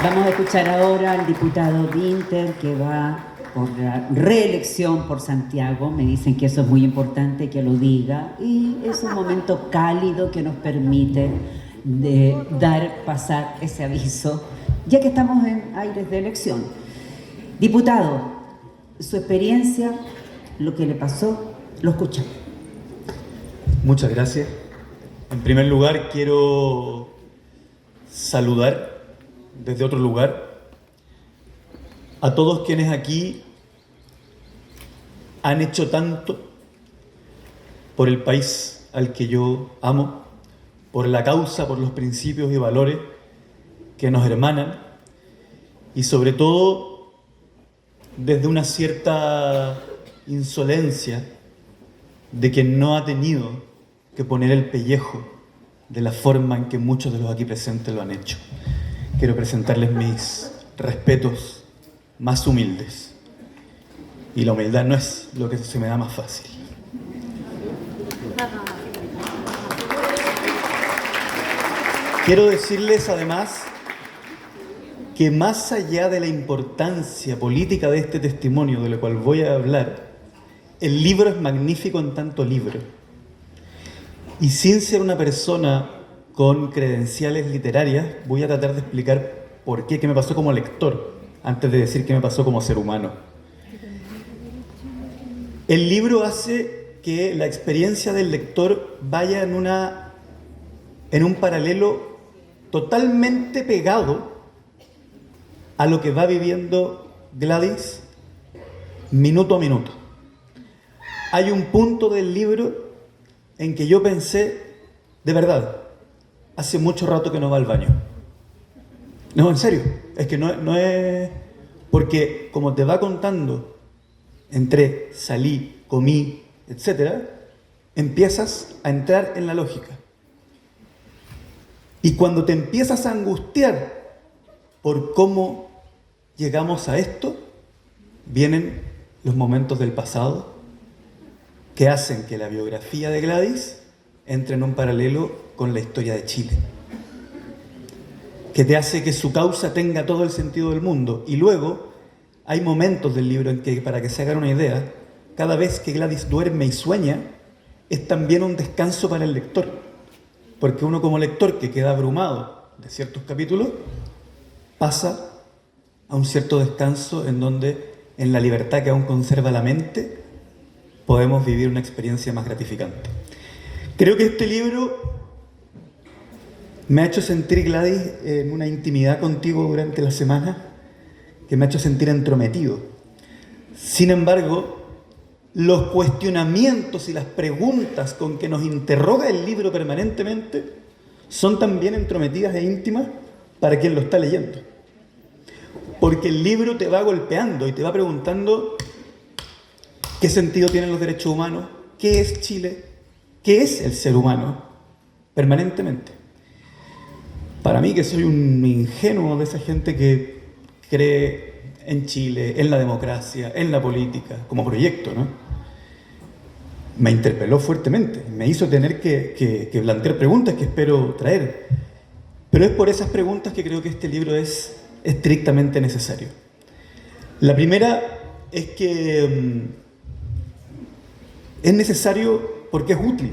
Vamos a escuchar ahora al diputado Winter, que va por la reelección por Santiago. Me dicen que eso es muy importante que lo diga, y es un momento cálido que nos permite pasar ese aviso, ya que estamos en aires de elección. Diputado, su experiencia, lo que le pasó, lo escuchamos. Muchas gracias. En primer lugar, quiero saludar desde otro lugar a todos quienes aquí han hecho tanto por el país al que yo amo, por la causa, por los principios y valores que nos hermanan, y sobre todo desde una cierta insolencia de quien no ha tenido que poner el pellejo de la forma en que muchos de los aquí presentes lo han hecho. Quiero presentarles mis respetos más humildes. Y la humildad no es lo que se me da más fácil. Quiero decirles además que más allá de la importancia política de este testimonio de lo cual voy a hablar, el libro es magnífico en tanto libro. Y sin ser una persona con credenciales literarias, voy a tratar de explicar por qué me pasó como lector, antes de decir qué me pasó como ser humano. El libro hace que la experiencia del lector vaya en un paralelo totalmente pegado a lo que va viviendo Gladys minuto a minuto. Hay un punto del libro en que yo pensé, de verdad, hace mucho rato que no va al baño. No, en serio, es que no es... Porque como te va contando, entré, salí, comí, etc., empiezas a entrar en la lógica. Y cuando te empiezas a angustiar por cómo llegamos a esto, vienen los momentos del pasado que hacen que la biografía de Gladys entre en un paralelo con la historia de Chile, que te hace que su causa tenga todo el sentido del mundo. Y luego hay momentos del libro en que, para que se hagan una idea, cada vez que Gladys duerme y sueña, es también un descanso para el lector, porque uno como lector que queda abrumado de ciertos capítulos, pasa a un cierto descanso en donde, en la libertad que aún conserva la mente, podemos vivir una experiencia más gratificante. Creo que este libro me ha hecho sentir, Gladys, en una intimidad contigo durante la semana que me ha hecho sentir entrometido. Sin embargo, los cuestionamientos y las preguntas con que nos interroga el libro permanentemente son también entrometidas e íntimas para quien lo está leyendo. Porque el libro te va golpeando y te va preguntando qué sentido tienen los derechos humanos, qué es Chile, qué es el ser humano, permanentemente. Para mí, que soy un ingenuo de esa gente que cree en Chile, en la democracia, en la política, como proyecto, ¿no? Me interpeló fuertemente, me hizo tener que plantear preguntas que espero traer. Pero es por esas preguntas que creo que este libro es estrictamente necesario. La primera es que es necesario porque es útil.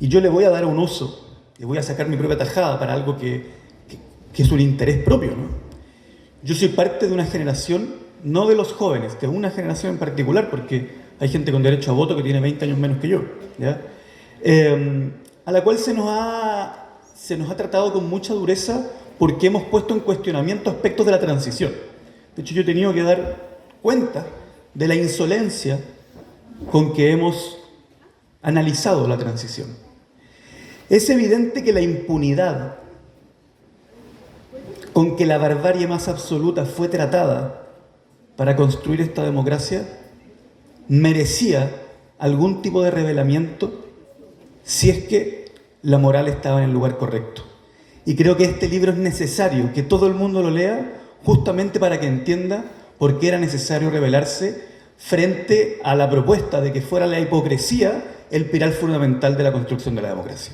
Y yo le voy a dar un uso, le voy a sacar mi propia tajada para algo que es un interés propio, ¿no? Yo soy parte de una generación, no de los jóvenes, de una generación en particular, porque hay gente con derecho a voto que tiene 20 años menos que yo, ¿ya? A la cual se nos ha tratado con mucha dureza porque hemos puesto en cuestionamiento aspectos de la transición. De hecho, yo he tenido que dar cuenta de la insolencia con que hemos analizado la transición. Es evidente que la impunidad con que la barbarie más absoluta fue tratada para construir esta democracia merecía algún tipo de revelamiento si es que la moral estaba en el lugar correcto. Y creo que este libro es necesario que todo el mundo lo lea justamente para que entienda por qué era necesario revelarse frente a la propuesta de que fuera la hipocresía el pilar fundamental de la construcción de la democracia.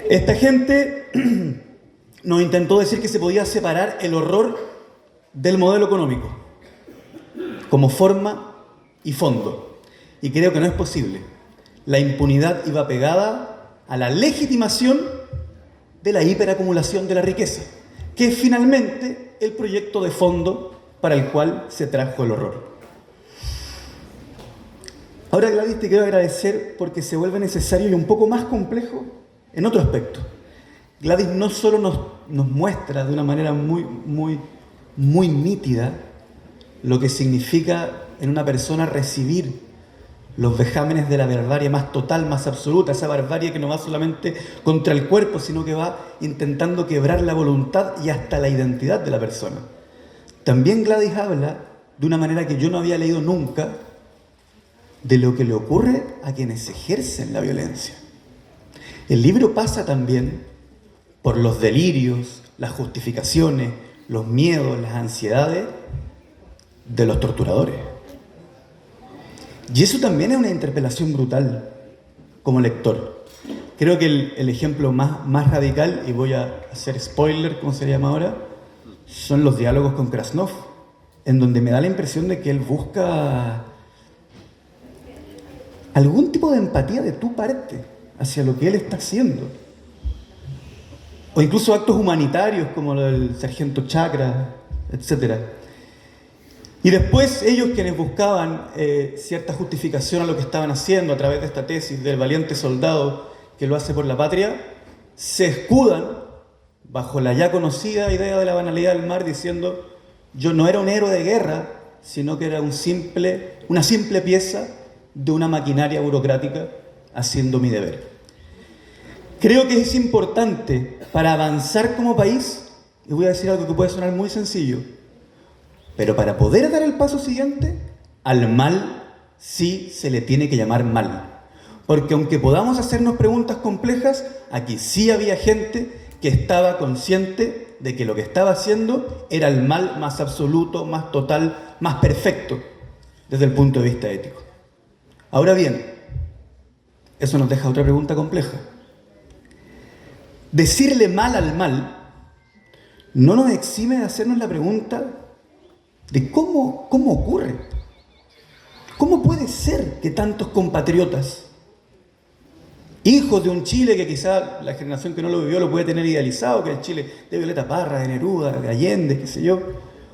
Esta gente nos intentó decir que se podía separar el horror del modelo económico como forma y fondo. Y creo que no es posible. La impunidad iba pegada a la legitimación de la hiperacumulación de la riqueza, que es finalmente el proyecto de fondo para el cual se trajo el horror. Ahora, Gladys, te quiero agradecer porque se vuelve necesario y un poco más complejo en otro aspecto. Gladys no solo nos muestra de una manera muy nítida lo que significa en una persona recibir los vejámenes de la barbarie más total, más absoluta, esa barbarie que no va solamente contra el cuerpo, sino que va intentando quebrar la voluntad y hasta la identidad de la persona. También Gladys habla de una manera que yo no había leído nunca de lo que le ocurre a quienes ejercen la violencia. El libro pasa también por los delirios, las justificaciones, los miedos, las ansiedades de los torturadores. Y eso también es una interpelación brutal como lector. Creo que el ejemplo más radical, y voy a hacer spoiler, como se llama ahora, son los diálogos con Krasnov, en donde me da la impresión de que él busca algún tipo de empatía de tu parte hacia lo que él está haciendo. O incluso actos humanitarios como el sargento Chakra, etc. Y después ellos, quienes buscaban cierta justificación a lo que estaban haciendo a través de esta tesis del valiente soldado que lo hace por la patria, se escudan bajo la ya conocida idea de la banalidad del mar, diciendo: yo no era un héroe de guerra, sino que era una simple pieza de una maquinaria burocrática haciendo mi deber. Creo que es importante para avanzar como país, y voy a decir algo que puede sonar muy sencillo, pero para poder dar el paso siguiente, al mal sí se le tiene que llamar mal. Porque aunque podamos hacernos preguntas complejas, aquí sí había gente que estaba consciente de que lo que estaba haciendo era el mal más absoluto, más total, más perfecto, desde el punto de vista ético. Ahora bien, eso nos deja otra pregunta compleja. Decirle mal al mal no nos exime de hacernos la pregunta de cómo ocurre. ¿Cómo puede ser que tantos compatriotas, hijos de un Chile que quizá la generación que no lo vivió lo puede tener idealizado, que es el Chile de Violeta Parra, de Neruda, de Allende, qué sé yo,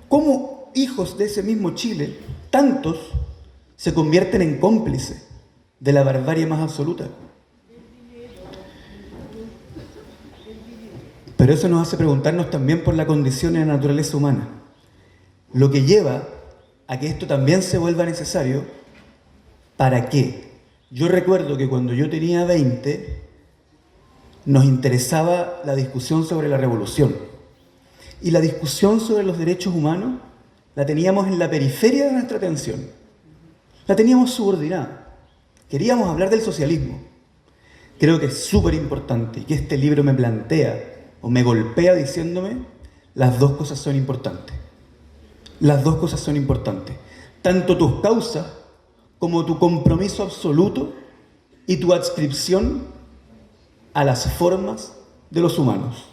cómo hijos de ese mismo Chile, tantos, se convierten en cómplices de la barbarie más absoluta? Pero eso nos hace preguntarnos también por la condición y la naturaleza humana, lo que lleva a que esto también se vuelva necesario. ¿Para qué? Yo recuerdo que cuando yo tenía 20, nos interesaba la discusión sobre la revolución. Y la discusión sobre los derechos humanos la teníamos en la periferia de nuestra atención. La teníamos subordinada. Queríamos hablar del socialismo. Creo que es súper importante y que este libro me plantea o me golpea diciéndome: las dos cosas son importantes. Las dos cosas son importantes. Tanto tus causas como tu compromiso absoluto y tu adscripción a las formas de los humanos.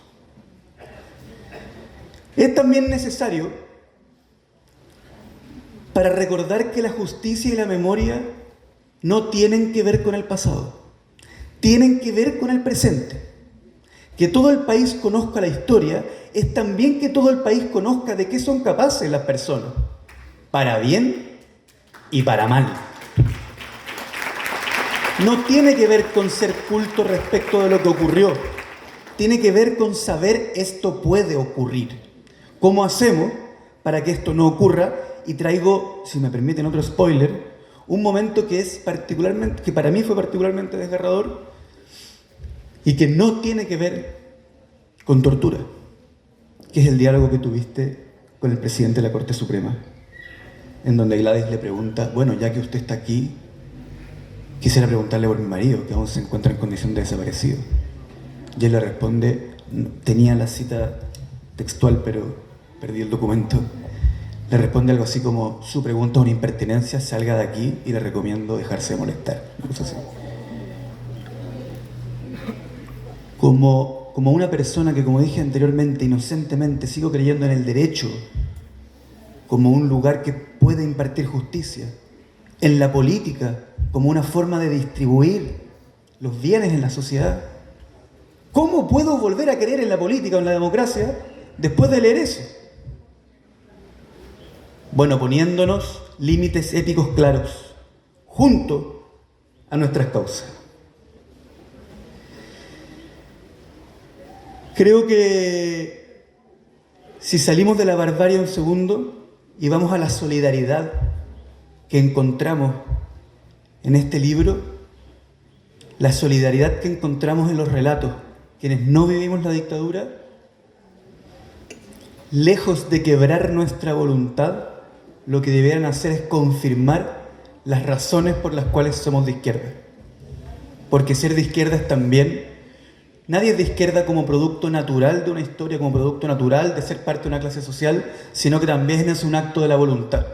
Es también necesario para recordar que la justicia y la memoria no tienen que ver con el pasado, tienen que ver con el presente. Que todo el país conozca la historia es también que todo el país conozca de qué son capaces las personas, para bien y para mal. No tiene que ver con ser culto respecto de lo que ocurrió, tiene que ver con saber esto puede ocurrir. ¿Cómo hacemos para que esto no ocurra? Y traigo, si me permiten otro spoiler, un momento que para mí fue particularmente desgarrador y que no tiene que ver con tortura, que es el diálogo que tuviste con el presidente de la Corte Suprema, en donde Gladys le pregunta: bueno, ya que usted está aquí, quisiera preguntarle por mi marido, que aún se encuentra en condición de desaparecido. Y él le responde, tenía la cita textual, pero perdí el documento, le responde algo así como: su pregunta es una impertinencia, salga de aquí y le recomiendo dejarse de molestar. Una cosa así. Como una persona que, como dije anteriormente, inocentemente sigo creyendo en el derecho como un lugar que puede impartir justicia, en la política como una forma de distribuir los bienes en la sociedad. ¿Cómo puedo volver a creer en la política o en la democracia después de leer eso? Bueno, poniéndonos límites éticos claros junto a nuestras causas. Creo que si salimos de la barbarie un segundo y vamos a la solidaridad que encontramos en este libro, la solidaridad que encontramos en los relatos, quienes no vivimos la dictadura, lejos de quebrar nuestra voluntad, lo que debieran hacer es confirmar las razones por las cuales somos de izquierda. Porque ser de izquierda es también... Nadie es de izquierda como producto natural de una historia, como producto natural de ser parte de una clase social, sino que también es un acto de la voluntad.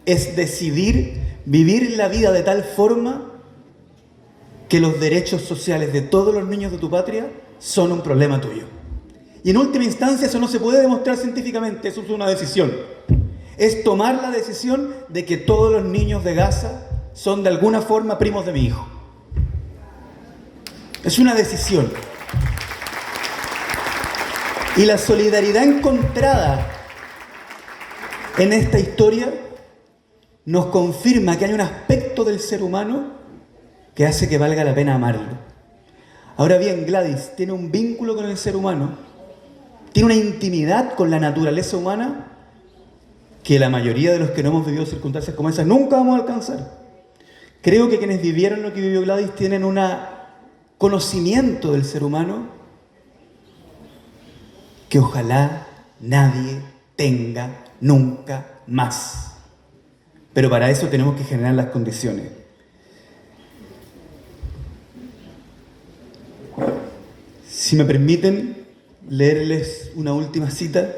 Es decidir vivir la vida de tal forma que los derechos sociales de todos los niños de tu patria son un problema tuyo. Y en última instancia eso no se puede demostrar científicamente, eso es una decisión. Es tomar la decisión de que todos los niños de Gaza son de alguna forma primos de mi hijo. Es una decisión. Y la solidaridad encontrada en esta historia nos confirma que hay un aspecto del ser humano que hace que valga la pena amarlo. Ahora bien, Gladys tiene un vínculo con el ser humano, tiene una intimidad con la naturaleza humana que la mayoría de los que no hemos vivido circunstancias como esas nunca vamos a alcanzar. Creo que quienes vivieron lo que vivió Gladys tienen un conocimiento del ser humano que ojalá nadie tenga nunca más. Pero para eso tenemos que generar las condiciones. Si me permiten leerles una última cita.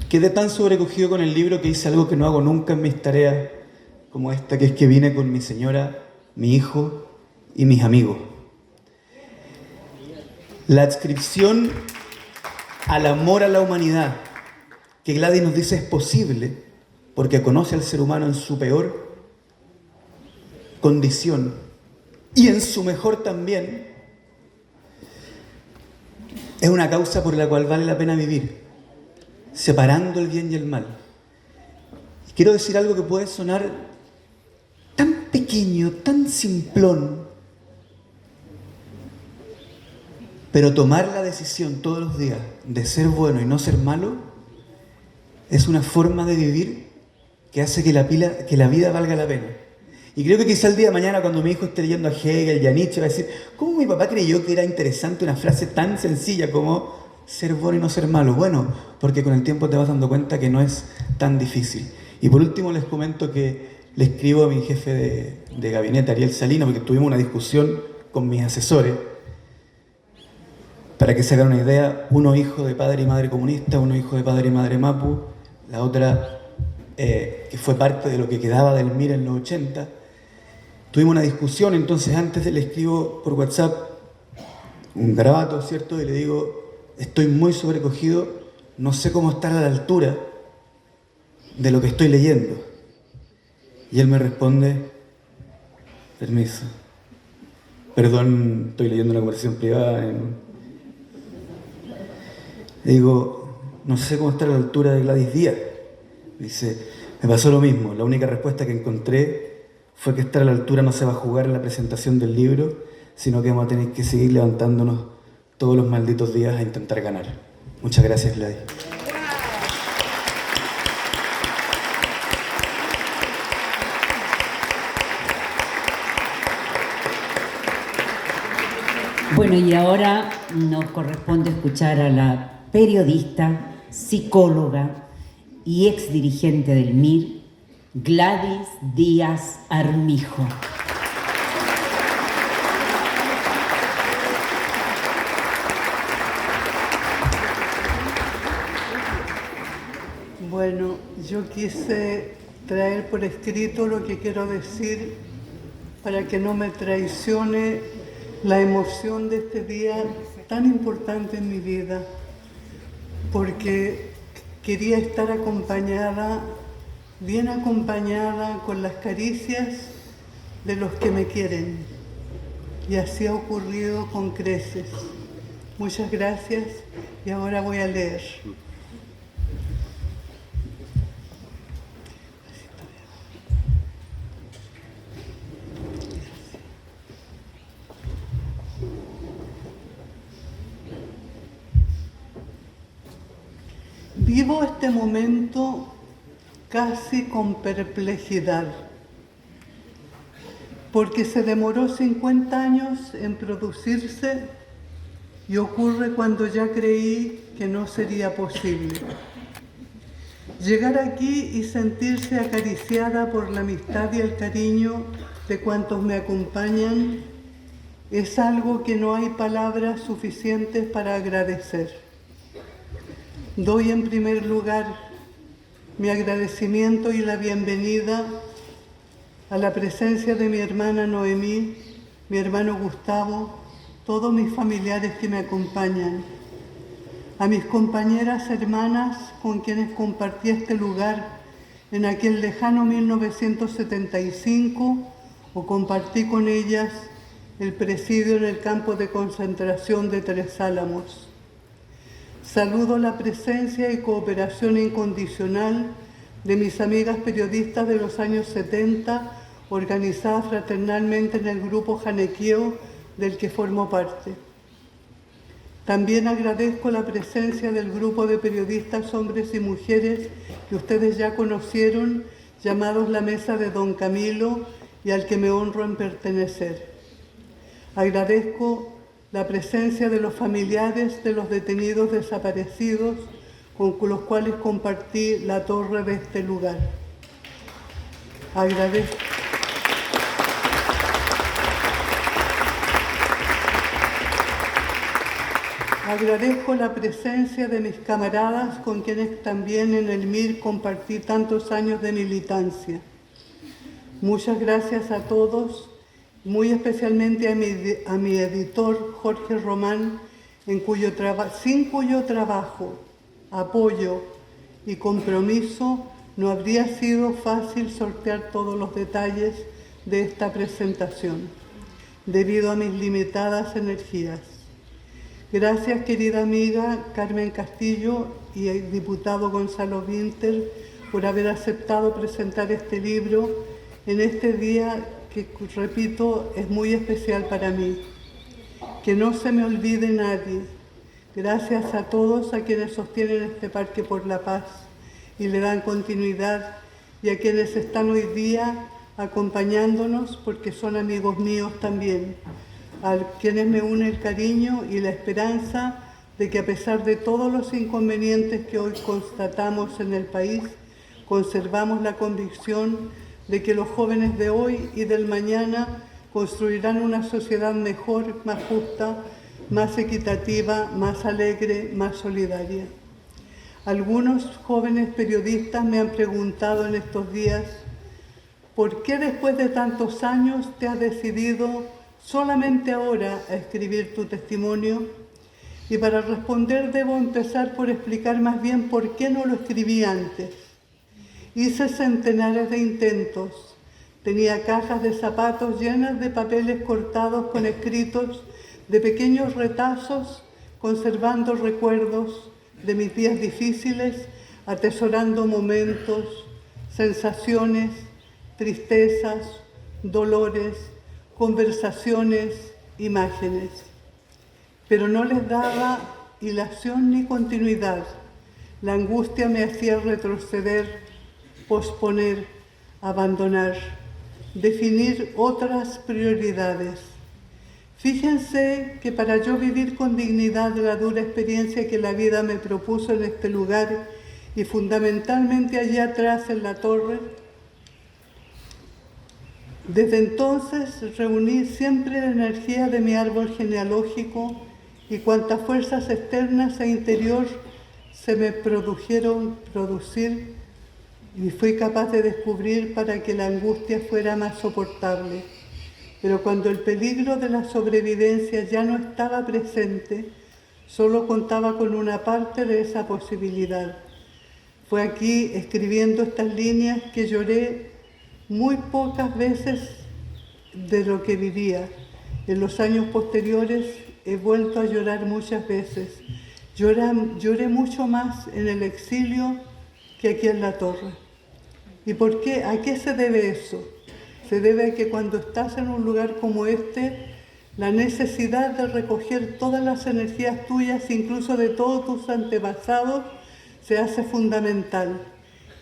Quedé tan sobrecogido con el libro que hice algo que no hago nunca en mis tareas como esta, que es que vine con mi señora, mi hijo y mis amigos. La adscripción al amor a la humanidad que Gladys nos dice es posible porque conoce al ser humano en su peor condición y en su mejor también, es una causa por la cual vale la pena vivir, separando el bien y el mal. Y quiero decir algo que puede sonar tan pequeño, tan simplón, pero tomar la decisión todos los días de ser bueno y no ser malo es una forma de vivir que hace que la vida valga la pena. Y creo que quizá el día de mañana, cuando mi hijo esté leyendo a Hegel y a Nietzsche, va a decir: ¿cómo mi papá creyó que era interesante una frase tan sencilla como ser bueno y no ser malo? Bueno, porque con el tiempo te vas dando cuenta que no es tan difícil. Y por último les comento que le escribo a mi jefe de gabinete, Ariel Salino, porque tuvimos una discusión con mis asesores, para que se hagan una idea: uno hijo de padre y madre comunista, uno hijo de padre y madre mapu, la otra que fue parte de lo que quedaba del MIR en los 80. Tuvimos una discusión, entonces antes le escribo por WhatsApp un garabato, ¿cierto? Y le digo: estoy muy sobrecogido, no sé cómo estar a la altura de lo que estoy leyendo. Y él me responde: permiso, perdón, estoy leyendo una conversación privada. Le digo: no sé cómo estar a la altura de Gladys Díaz. Dice: me pasó lo mismo, la única respuesta que encontré fue que estar a la altura no se va a jugar en la presentación del libro, sino que vamos a tener que seguir levantándonos todos los malditos días a intentar ganar. Muchas gracias, Gladys. Bueno, y ahora nos corresponde escuchar a la periodista, psicóloga y exdirigente del MIR, Gladys Díaz Armijo. Bueno, yo quise traer por escrito lo que quiero decir para que no me traicione la emoción de este día tan importante en mi vida, porque quería estar acompañada, bien acompañada, con las caricias de los que me quieren. Y así ha ocurrido con creces. Muchas gracias y ahora voy a leer. Vivo este momento casi con perplejidad, porque se demoró 50 años en producirse y ocurre cuando ya creí que no sería posible. Llegar aquí y sentirse acariciada por la amistad y el cariño de cuantos me acompañan es algo que no hay palabras suficientes para agradecer. Doy en primer lugar mi agradecimiento y la bienvenida a la presencia de mi hermana Noemí, mi hermano Gustavo, todos mis familiares que me acompañan, a mis compañeras hermanas con quienes compartí este lugar en aquel lejano 1975 o compartí con ellas el presidio en el campo de concentración de Tres Álamos. Saludo la presencia y cooperación incondicional de mis amigas periodistas de los años 70, organizadas fraternalmente en el grupo Janequeo, del que formo parte. También agradezco la presencia del grupo de periodistas hombres y mujeres que ustedes ya conocieron, llamados la Mesa de Don Camilo, y al que me honro en pertenecer. Agradezco la presencia de los familiares de los detenidos desaparecidos con los cuales compartí la torre de este lugar. Agradezco la presencia de mis camaradas con quienes también en el MIR compartí tantos años de militancia. Muchas gracias a todos, muy especialmente a mi editor Jorge Román, sin cuyo trabajo, apoyo y compromiso no habría sido fácil sortear todos los detalles de esta presentación, debido a mis limitadas energías. Gracias, querida amiga Carmen Castillo y el diputado Gonzalo Winter, por haber aceptado presentar este libro en este día que, repito, es muy especial para mí. Que no se me olvide nadie. Gracias a todos a quienes sostienen este Parque por la Paz y le dan continuidad, y a quienes están hoy día acompañándonos porque son amigos míos también, a quienes me une el cariño y la esperanza de que a pesar de todos los inconvenientes que hoy constatamos en el país, conservamos la convicción de que los jóvenes de hoy y del mañana construirán una sociedad mejor, más justa, más equitativa, más alegre, más solidaria. Algunos jóvenes periodistas me han preguntado en estos días, ¿por qué después de tantos años te has decidido solamente ahora a escribir tu testimonio? Y para responder debo empezar por explicar más bien por qué no lo escribí antes. Hice centenares de intentos, tenía cajas de zapatos llenas de papeles cortados con escritos de pequeños retazos, conservando recuerdos de mis días difíciles, atesorando momentos, sensaciones, tristezas, dolores, conversaciones, imágenes. Pero no les daba hilación ni continuidad. La angustia me hacía retroceder, posponer, abandonar, definir otras prioridades. Fíjense que para yo vivir con dignidad la dura experiencia que la vida me propuso en este lugar y fundamentalmente allá atrás en la torre, desde entonces reuní siempre la energía de mi árbol genealógico y cuantas fuerzas externas e interior se me produjeron producir y fui capaz de descubrir para que la angustia fuera más soportable. Pero cuando el peligro de la sobrevivencia ya no estaba presente, solo contaba con una parte de esa posibilidad. Fue aquí, escribiendo estas líneas, que lloré muy pocas veces de lo que vivía. En los años posteriores he vuelto a llorar muchas veces. Lloré mucho más en el exilio que aquí en la torre. ¿Y por qué? ¿A qué se debe eso? Se debe a que cuando estás en un lugar como este, la necesidad de recoger todas las energías tuyas, incluso de todos tus antepasados, se hace fundamental.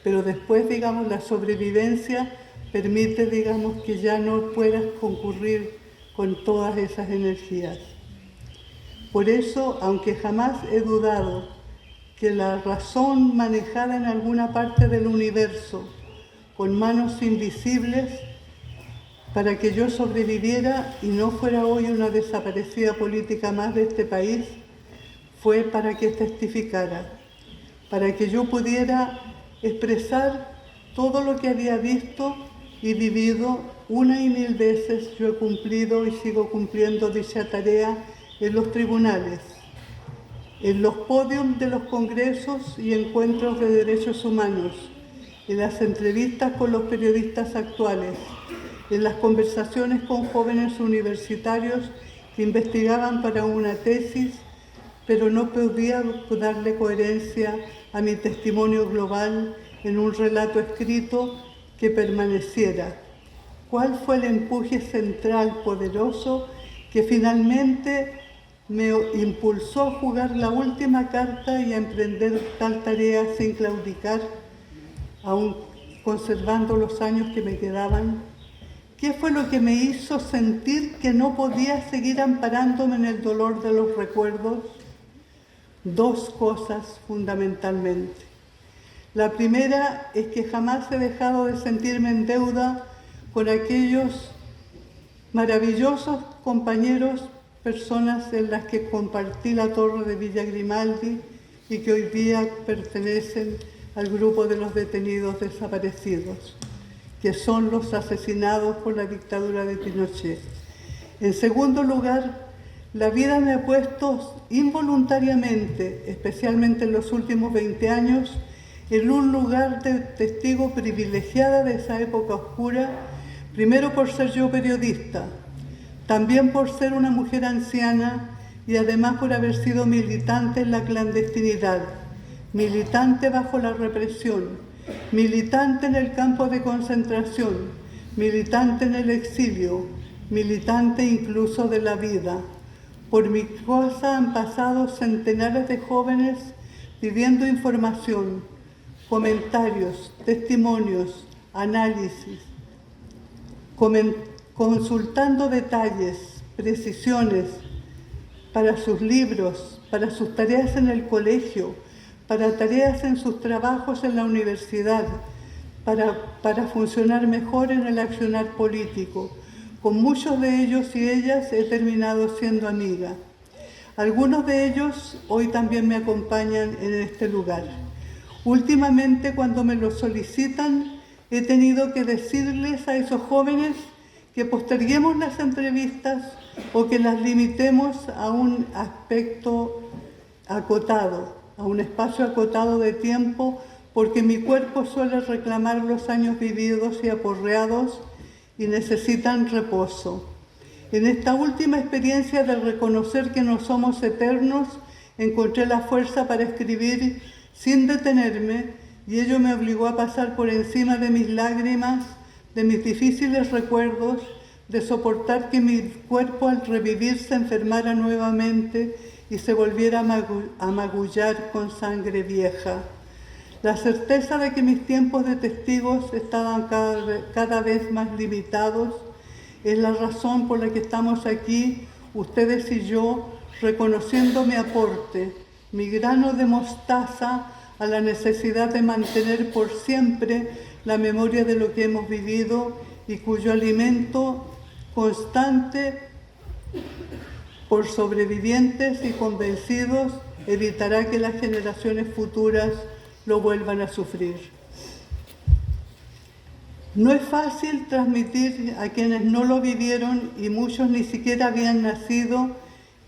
Pero después, digamos, la sobrevivencia permite, digamos, que ya no puedas concurrir con todas esas energías. Por eso, aunque jamás he dudado que la razón manejada en alguna parte del universo, con manos invisibles, para que yo sobreviviera y no fuera hoy una desaparecida política más de este país, fue para que testificara, para que yo pudiera expresar todo lo que había visto y vivido una y mil veces. Yo he cumplido y sigo cumpliendo dicha tarea en los tribunales, en los podios de los congresos y encuentros de derechos humanos, en las entrevistas con los periodistas actuales, en las conversaciones con jóvenes universitarios que investigaban para una tesis pero no podía darle coherencia a mi testimonio global en un relato escrito que permaneciera. ¿Cuál fue el empuje central poderoso que finalmente me impulsó a jugar la última carta y a emprender tal tarea sin claudicar, aún conservando los años que me quedaban? ¿Qué fue lo que me hizo sentir que no podía seguir amparándome en el dolor de los recuerdos? Dos cosas fundamentalmente. La primera es que jamás he dejado de sentirme en deuda con aquellos maravillosos compañeros, personas en las que compartí la torre de Villa Grimaldi y que hoy día pertenecen al grupo de los detenidos desaparecidos, que son los asesinados por la dictadura de Pinochet. En segundo lugar, la vida me ha puesto involuntariamente, especialmente en los últimos 20 años, en un lugar de testigo privilegiada de esa época oscura, primero por ser yo periodista, también por ser una mujer anciana y además por haber sido militante en la clandestinidad, militante bajo la represión, militante en el campo de concentración, militante en el exilio, militante incluso de la vida. Por mi causa han pasado centenares de jóvenes pidiendo información, comentarios, testimonios, análisis, consultando detalles, precisiones para sus libros, para sus tareas en el colegio, para tareas en sus trabajos en la universidad, para funcionar mejor en el accionar político. Con muchos de ellos y ellas he terminado siendo amiga. Algunos de ellos hoy también me acompañan en este lugar. Últimamente, cuando me lo solicitan, he tenido que decirles a esos jóvenes que posterguemos las entrevistas o que las limitemos a un aspecto acotado, a un espacio acotado de tiempo, porque mi cuerpo suele reclamar los años vividos y aporreados y necesitan reposo. En esta última experiencia de reconocer que no somos eternos, encontré la fuerza para escribir sin detenerme, y ello me obligó a pasar por encima de mis lágrimas, de mis difíciles recuerdos, de soportar que mi cuerpo al revivir se enfermara nuevamente y se volviera a magullar con sangre vieja. La certeza de que mis tiempos de testigos estaban cada vez más limitados es la razón por la que estamos aquí, ustedes y yo, reconociendo mi aporte, mi grano de mostaza a la necesidad de mantener por siempre la memoria de lo que hemos vivido y cuyo alimento constante por sobrevivientes y convencidos evitará que las generaciones futuras lo vuelvan a sufrir. No es fácil transmitir a quienes no lo vivieron y muchos ni siquiera habían nacido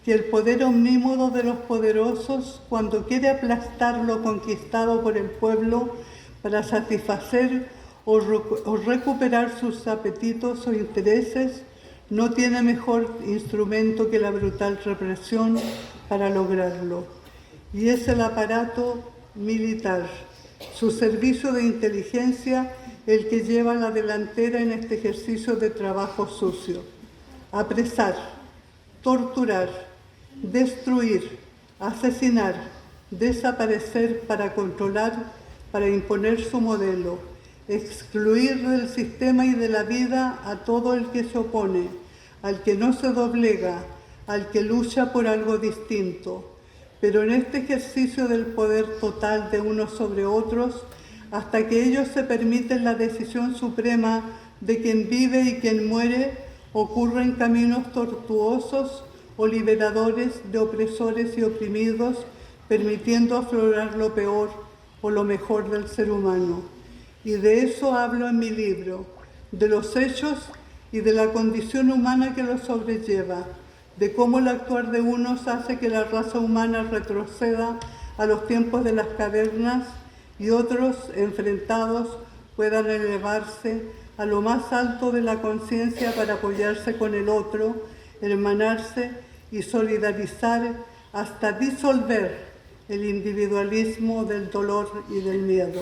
que el poder omnímodo de los poderosos, cuando quiere aplastar lo conquistado por el pueblo para satisfacer o recuperar sus apetitos o intereses, no tiene mejor instrumento que la brutal represión para lograrlo. Y es el aparato militar, su servicio de inteligencia, el que lleva la delantera en este ejercicio de trabajo sucio. Apresar, torturar, destruir, asesinar, desaparecer para controlar, para imponer su modelo, excluir del sistema y de la vida a todo el que se opone, al que no se doblega, al que lucha por algo distinto. Pero en este ejercicio del poder total de unos sobre otros, hasta que ellos se permiten la decisión suprema de quien vive y quien muere, ocurren caminos tortuosos o liberadores de opresores y oprimidos, permitiendo aflorar lo peor o lo mejor del ser humano. Y de eso hablo en mi libro, de los hechos y de la condición humana que los sobrelleva, de cómo el actuar de unos hace que la raza humana retroceda a los tiempos de las cavernas y otros, enfrentados, puedan elevarse a lo más alto de la conciencia para apoyarse con el otro, hermanarse y solidarizar hasta disolver el individualismo del dolor y del miedo.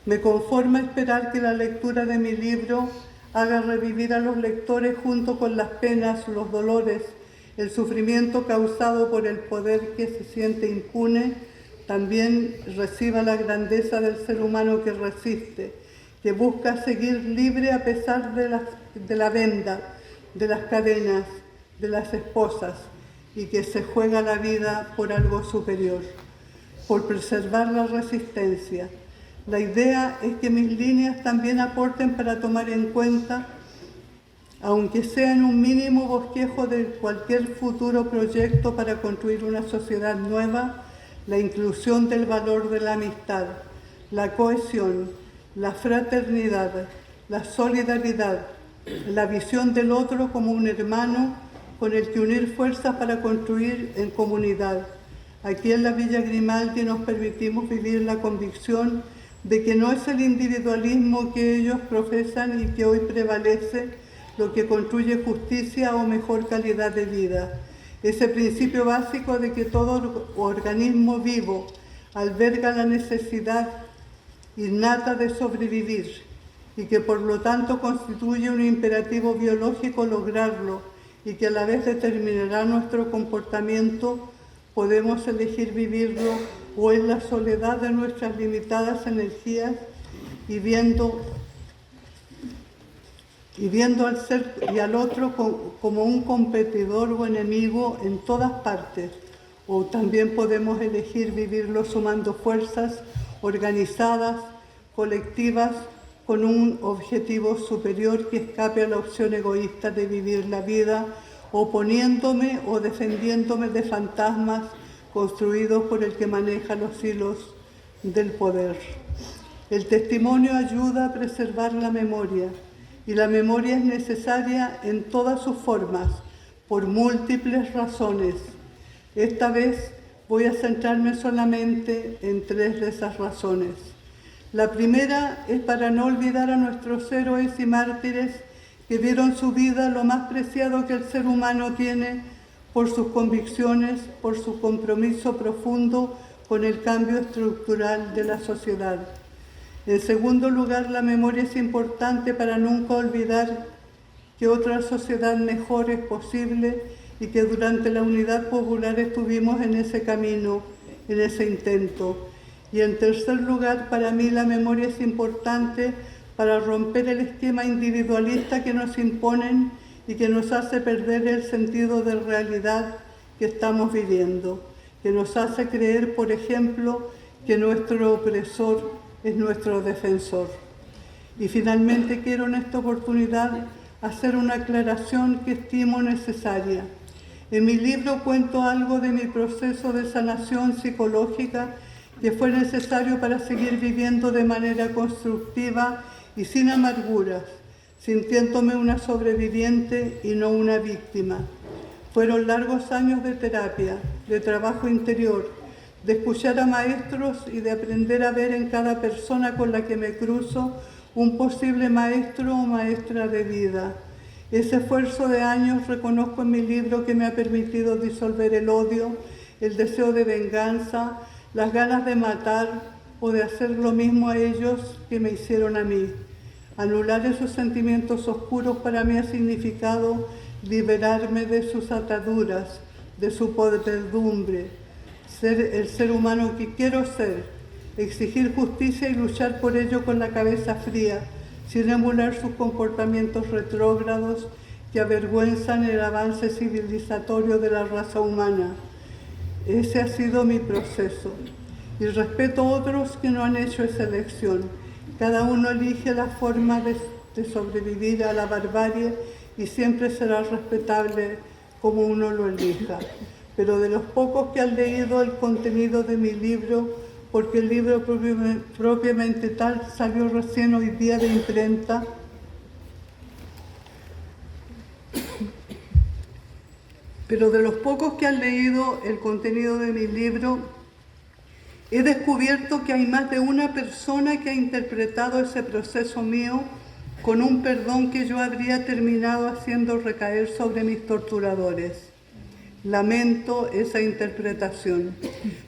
Me conforma esperar que la lectura de mi libro haga revivir a los lectores junto con las penas, los dolores, el sufrimiento causado por el poder que se siente impune, también reciba la grandeza del ser humano que resiste, que busca seguir libre a pesar de la venda, de las cadenas, de las esposas, y que se juega la vida por algo superior, por preservar la resistencia. La idea es que mis líneas también aporten para tomar en cuenta, aunque sea en un mínimo bosquejo de cualquier futuro proyecto para construir una sociedad nueva, la inclusión del valor de la amistad, la cohesión, la fraternidad, la solidaridad, la visión del otro como un hermano con el que unir fuerzas para construir en comunidad. Aquí en la Villa Grimaldi nos permitimos vivir la convicción de que no es el individualismo que ellos profesan y que hoy prevalece lo que construye justicia o mejor calidad de vida. Ese principio básico de que todo organismo vivo alberga la necesidad innata de sobrevivir y que por lo tanto constituye un imperativo biológico lograrlo y que a la vez determinará nuestro comportamiento, podemos elegir vivirlo o en la soledad de nuestras limitadas energías y viendo al ser y al otro como un competidor o enemigo en todas partes, o también podemos elegir vivirlo sumando fuerzas organizadas, colectivas, con un objetivo superior que escape a la opción egoísta de vivir la vida, oponiéndome o defendiéndome de fantasmas construidos por el que maneja los hilos del poder. El testimonio ayuda a preservar la memoria, y la memoria es necesaria en todas sus formas, por múltiples razones. Esta vez voy a centrarme solamente en 3 de esas razones. La primera es para no olvidar a nuestros héroes y mártires que dieron su vida lo más preciado que el ser humano tiene por sus convicciones, por su compromiso profundo con el cambio estructural de la sociedad. En segundo lugar, la memoria es importante para nunca olvidar que otra sociedad mejor es posible y que durante la Unidad Popular estuvimos en ese camino, en ese intento. Y en tercer lugar, para mí la memoria es importante para romper el esquema individualista que nos imponen y que nos hace perder el sentido de realidad que estamos viviendo, que nos hace creer, por ejemplo, que nuestro opresor es nuestro defensor. Y finalmente quiero en esta oportunidad hacer una aclaración que estimo necesaria. En mi libro cuento algo de mi proceso de sanación psicológica que fue necesario para seguir viviendo de manera constructiva y sin amarguras, sintiéndome una sobreviviente y no una víctima. Fueron largos años de terapia, de trabajo interior, de escuchar a maestros y de aprender a ver en cada persona con la que me cruzo un posible maestro o maestra de vida. Ese esfuerzo de años reconozco en mi libro que me ha permitido disolver el odio, el deseo de venganza, las ganas de matar o de hacer lo mismo a ellos que me hicieron a mí. Anular esos sentimientos oscuros para mí ha significado liberarme de sus ataduras, de su podredumbre, ser el ser humano que quiero ser, exigir justicia y luchar por ello con la cabeza fría, sin emular sus comportamientos retrógrados que avergüenzan el avance civilizatorio de la raza humana. Ese ha sido mi proceso y respeto a otros que no han hecho esa elección. Cada uno elige la forma de sobrevivir a la barbarie y siempre será respetable como uno lo elija. Pero de los pocos que han leído el contenido de mi libro, porque el libro propiamente tal salió recién hoy día de imprenta, pero de los pocos que han leído el contenido de mi libro, he descubierto que hay más de una persona que ha interpretado ese proceso mío con un perdón que yo habría terminado haciendo recaer sobre mis torturadores. Lamento esa interpretación,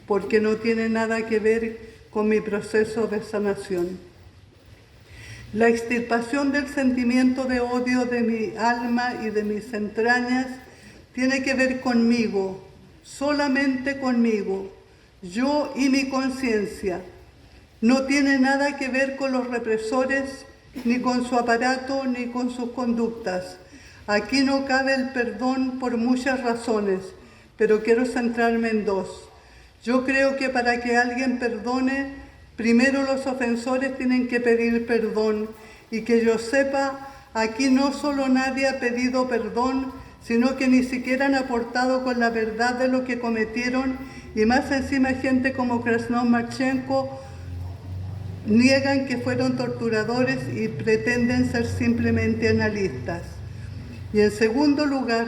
porque no tiene nada que ver con mi proceso de sanación. La extirpación del sentimiento de odio de mi alma y de mis entrañas tiene que ver conmigo, solamente conmigo, yo y mi conciencia. No tiene nada que ver con los represores, ni con su aparato, ni con sus conductas. Aquí no cabe el perdón por muchas razones, pero quiero centrarme en dos. Yo creo que para que alguien perdone, primero los ofensores tienen que pedir perdón, y que yo sepa, aquí no solo nadie ha pedido perdón, sino que ni siquiera han aportado con la verdad de lo que cometieron, y más encima gente como Krasnov Marchenko niegan que fueron torturadores y pretenden ser simplemente analistas. Y en segundo lugar,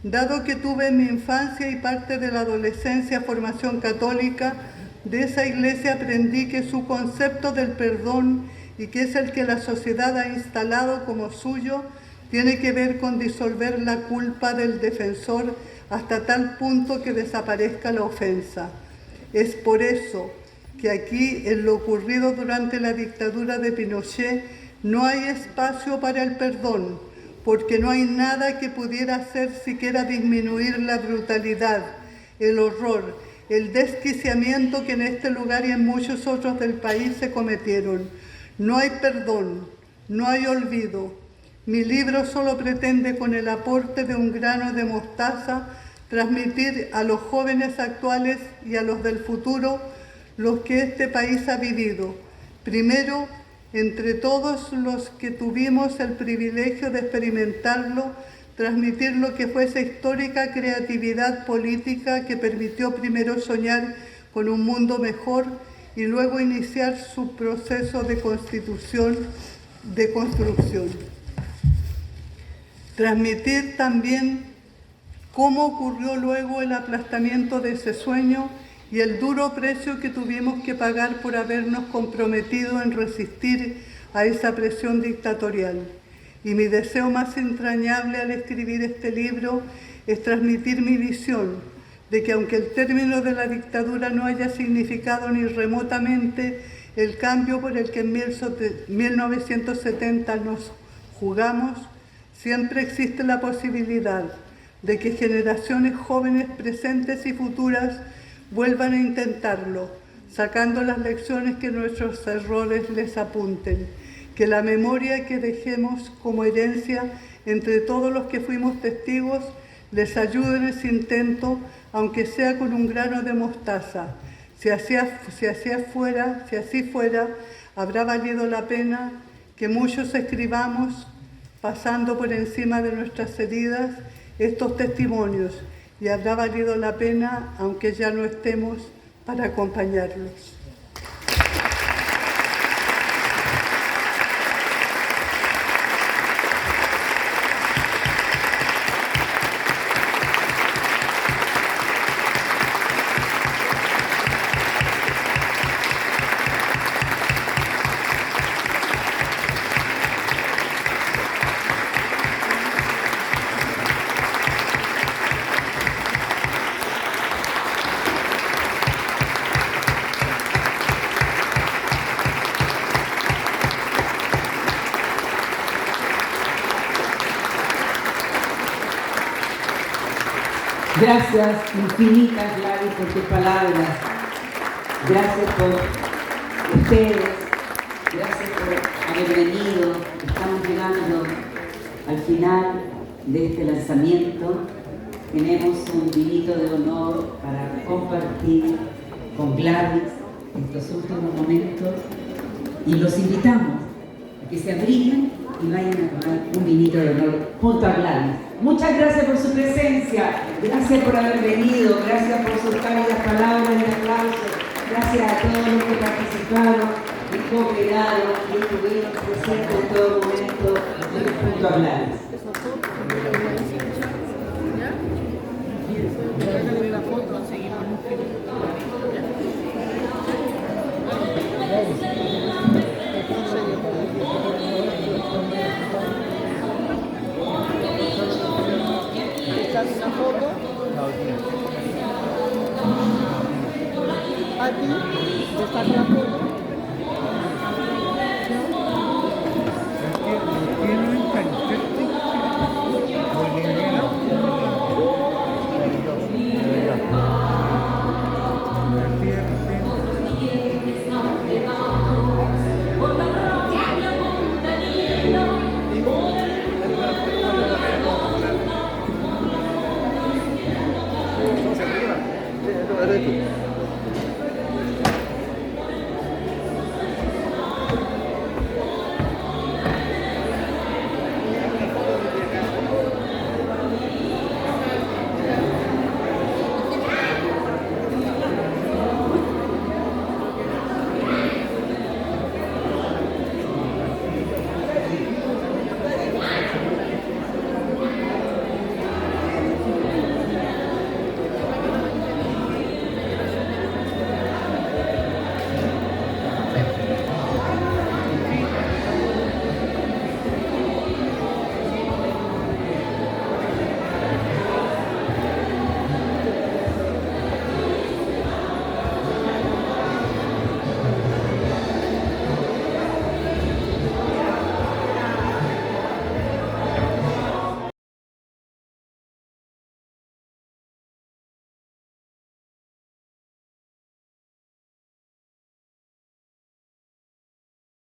dado que tuve en mi infancia y parte de la adolescencia formación católica, de esa iglesia aprendí que su concepto del perdón, y que es el que la sociedad ha instalado como suyo, tiene que ver con disolver la culpa del defensor hasta tal punto que desaparezca la ofensa. Es por eso que aquí, en lo ocurrido durante la dictadura de Pinochet, no hay espacio para el perdón, porque no hay nada que pudiera hacer siquiera disminuir la brutalidad, el horror, el desquiciamiento que en este lugar y en muchos otros del país se cometieron. No hay perdón, no hay olvido. Mi libro solo pretende, con el aporte de un grano de mostaza, transmitir a los jóvenes actuales y a los del futuro lo que este país ha vivido. Primero, entre todos los que tuvimos el privilegio de experimentarlo, transmitir lo que fue esa histórica creatividad política que permitió primero soñar con un mundo mejor y luego iniciar su proceso de construcción. Transmitir también cómo ocurrió luego el aplastamiento de ese sueño y el duro precio que tuvimos que pagar por habernos comprometido en resistir a esa presión dictatorial. Y mi deseo más entrañable al escribir este libro es transmitir mi visión de que, aunque el término de la dictadura no haya significado ni remotamente el cambio por el que en 1970 nos jugamos, siempre existe la posibilidad de que generaciones jóvenes presentes y futuras vuelvan a intentarlo, sacando las lecciones que nuestros errores les apunten, que la memoria que dejemos como herencia entre todos los que fuimos testigos les ayude en ese intento, aunque sea con un grano de mostaza. Si así fuera, habrá valido la pena que muchos escribamos, pasando por encima de nuestras heridas, estos testimonios, y habrá valido la pena, aunque ya no estemos, para acompañarlos. Gracias infinitas, Gladys, por tus palabras. Gracias por ustedes. Gracias por haber venido. Estamos llegando al final de este lanzamiento. Tenemos un vinito de honor para compartir con Gladys estos últimos momentos y los invitamos a que se abriguen y vayan a tomar un vinito de honor junto a Gladys. Muchas gracias por su presencia, gracias por haber venido, gracias por sus cálidas palabras y aplausos, gracias a todos los que participaron y cooperaron y estuvieron presentes en todo momento junto a Gladys. Una foto. Aquí, está con la foto. Derecho.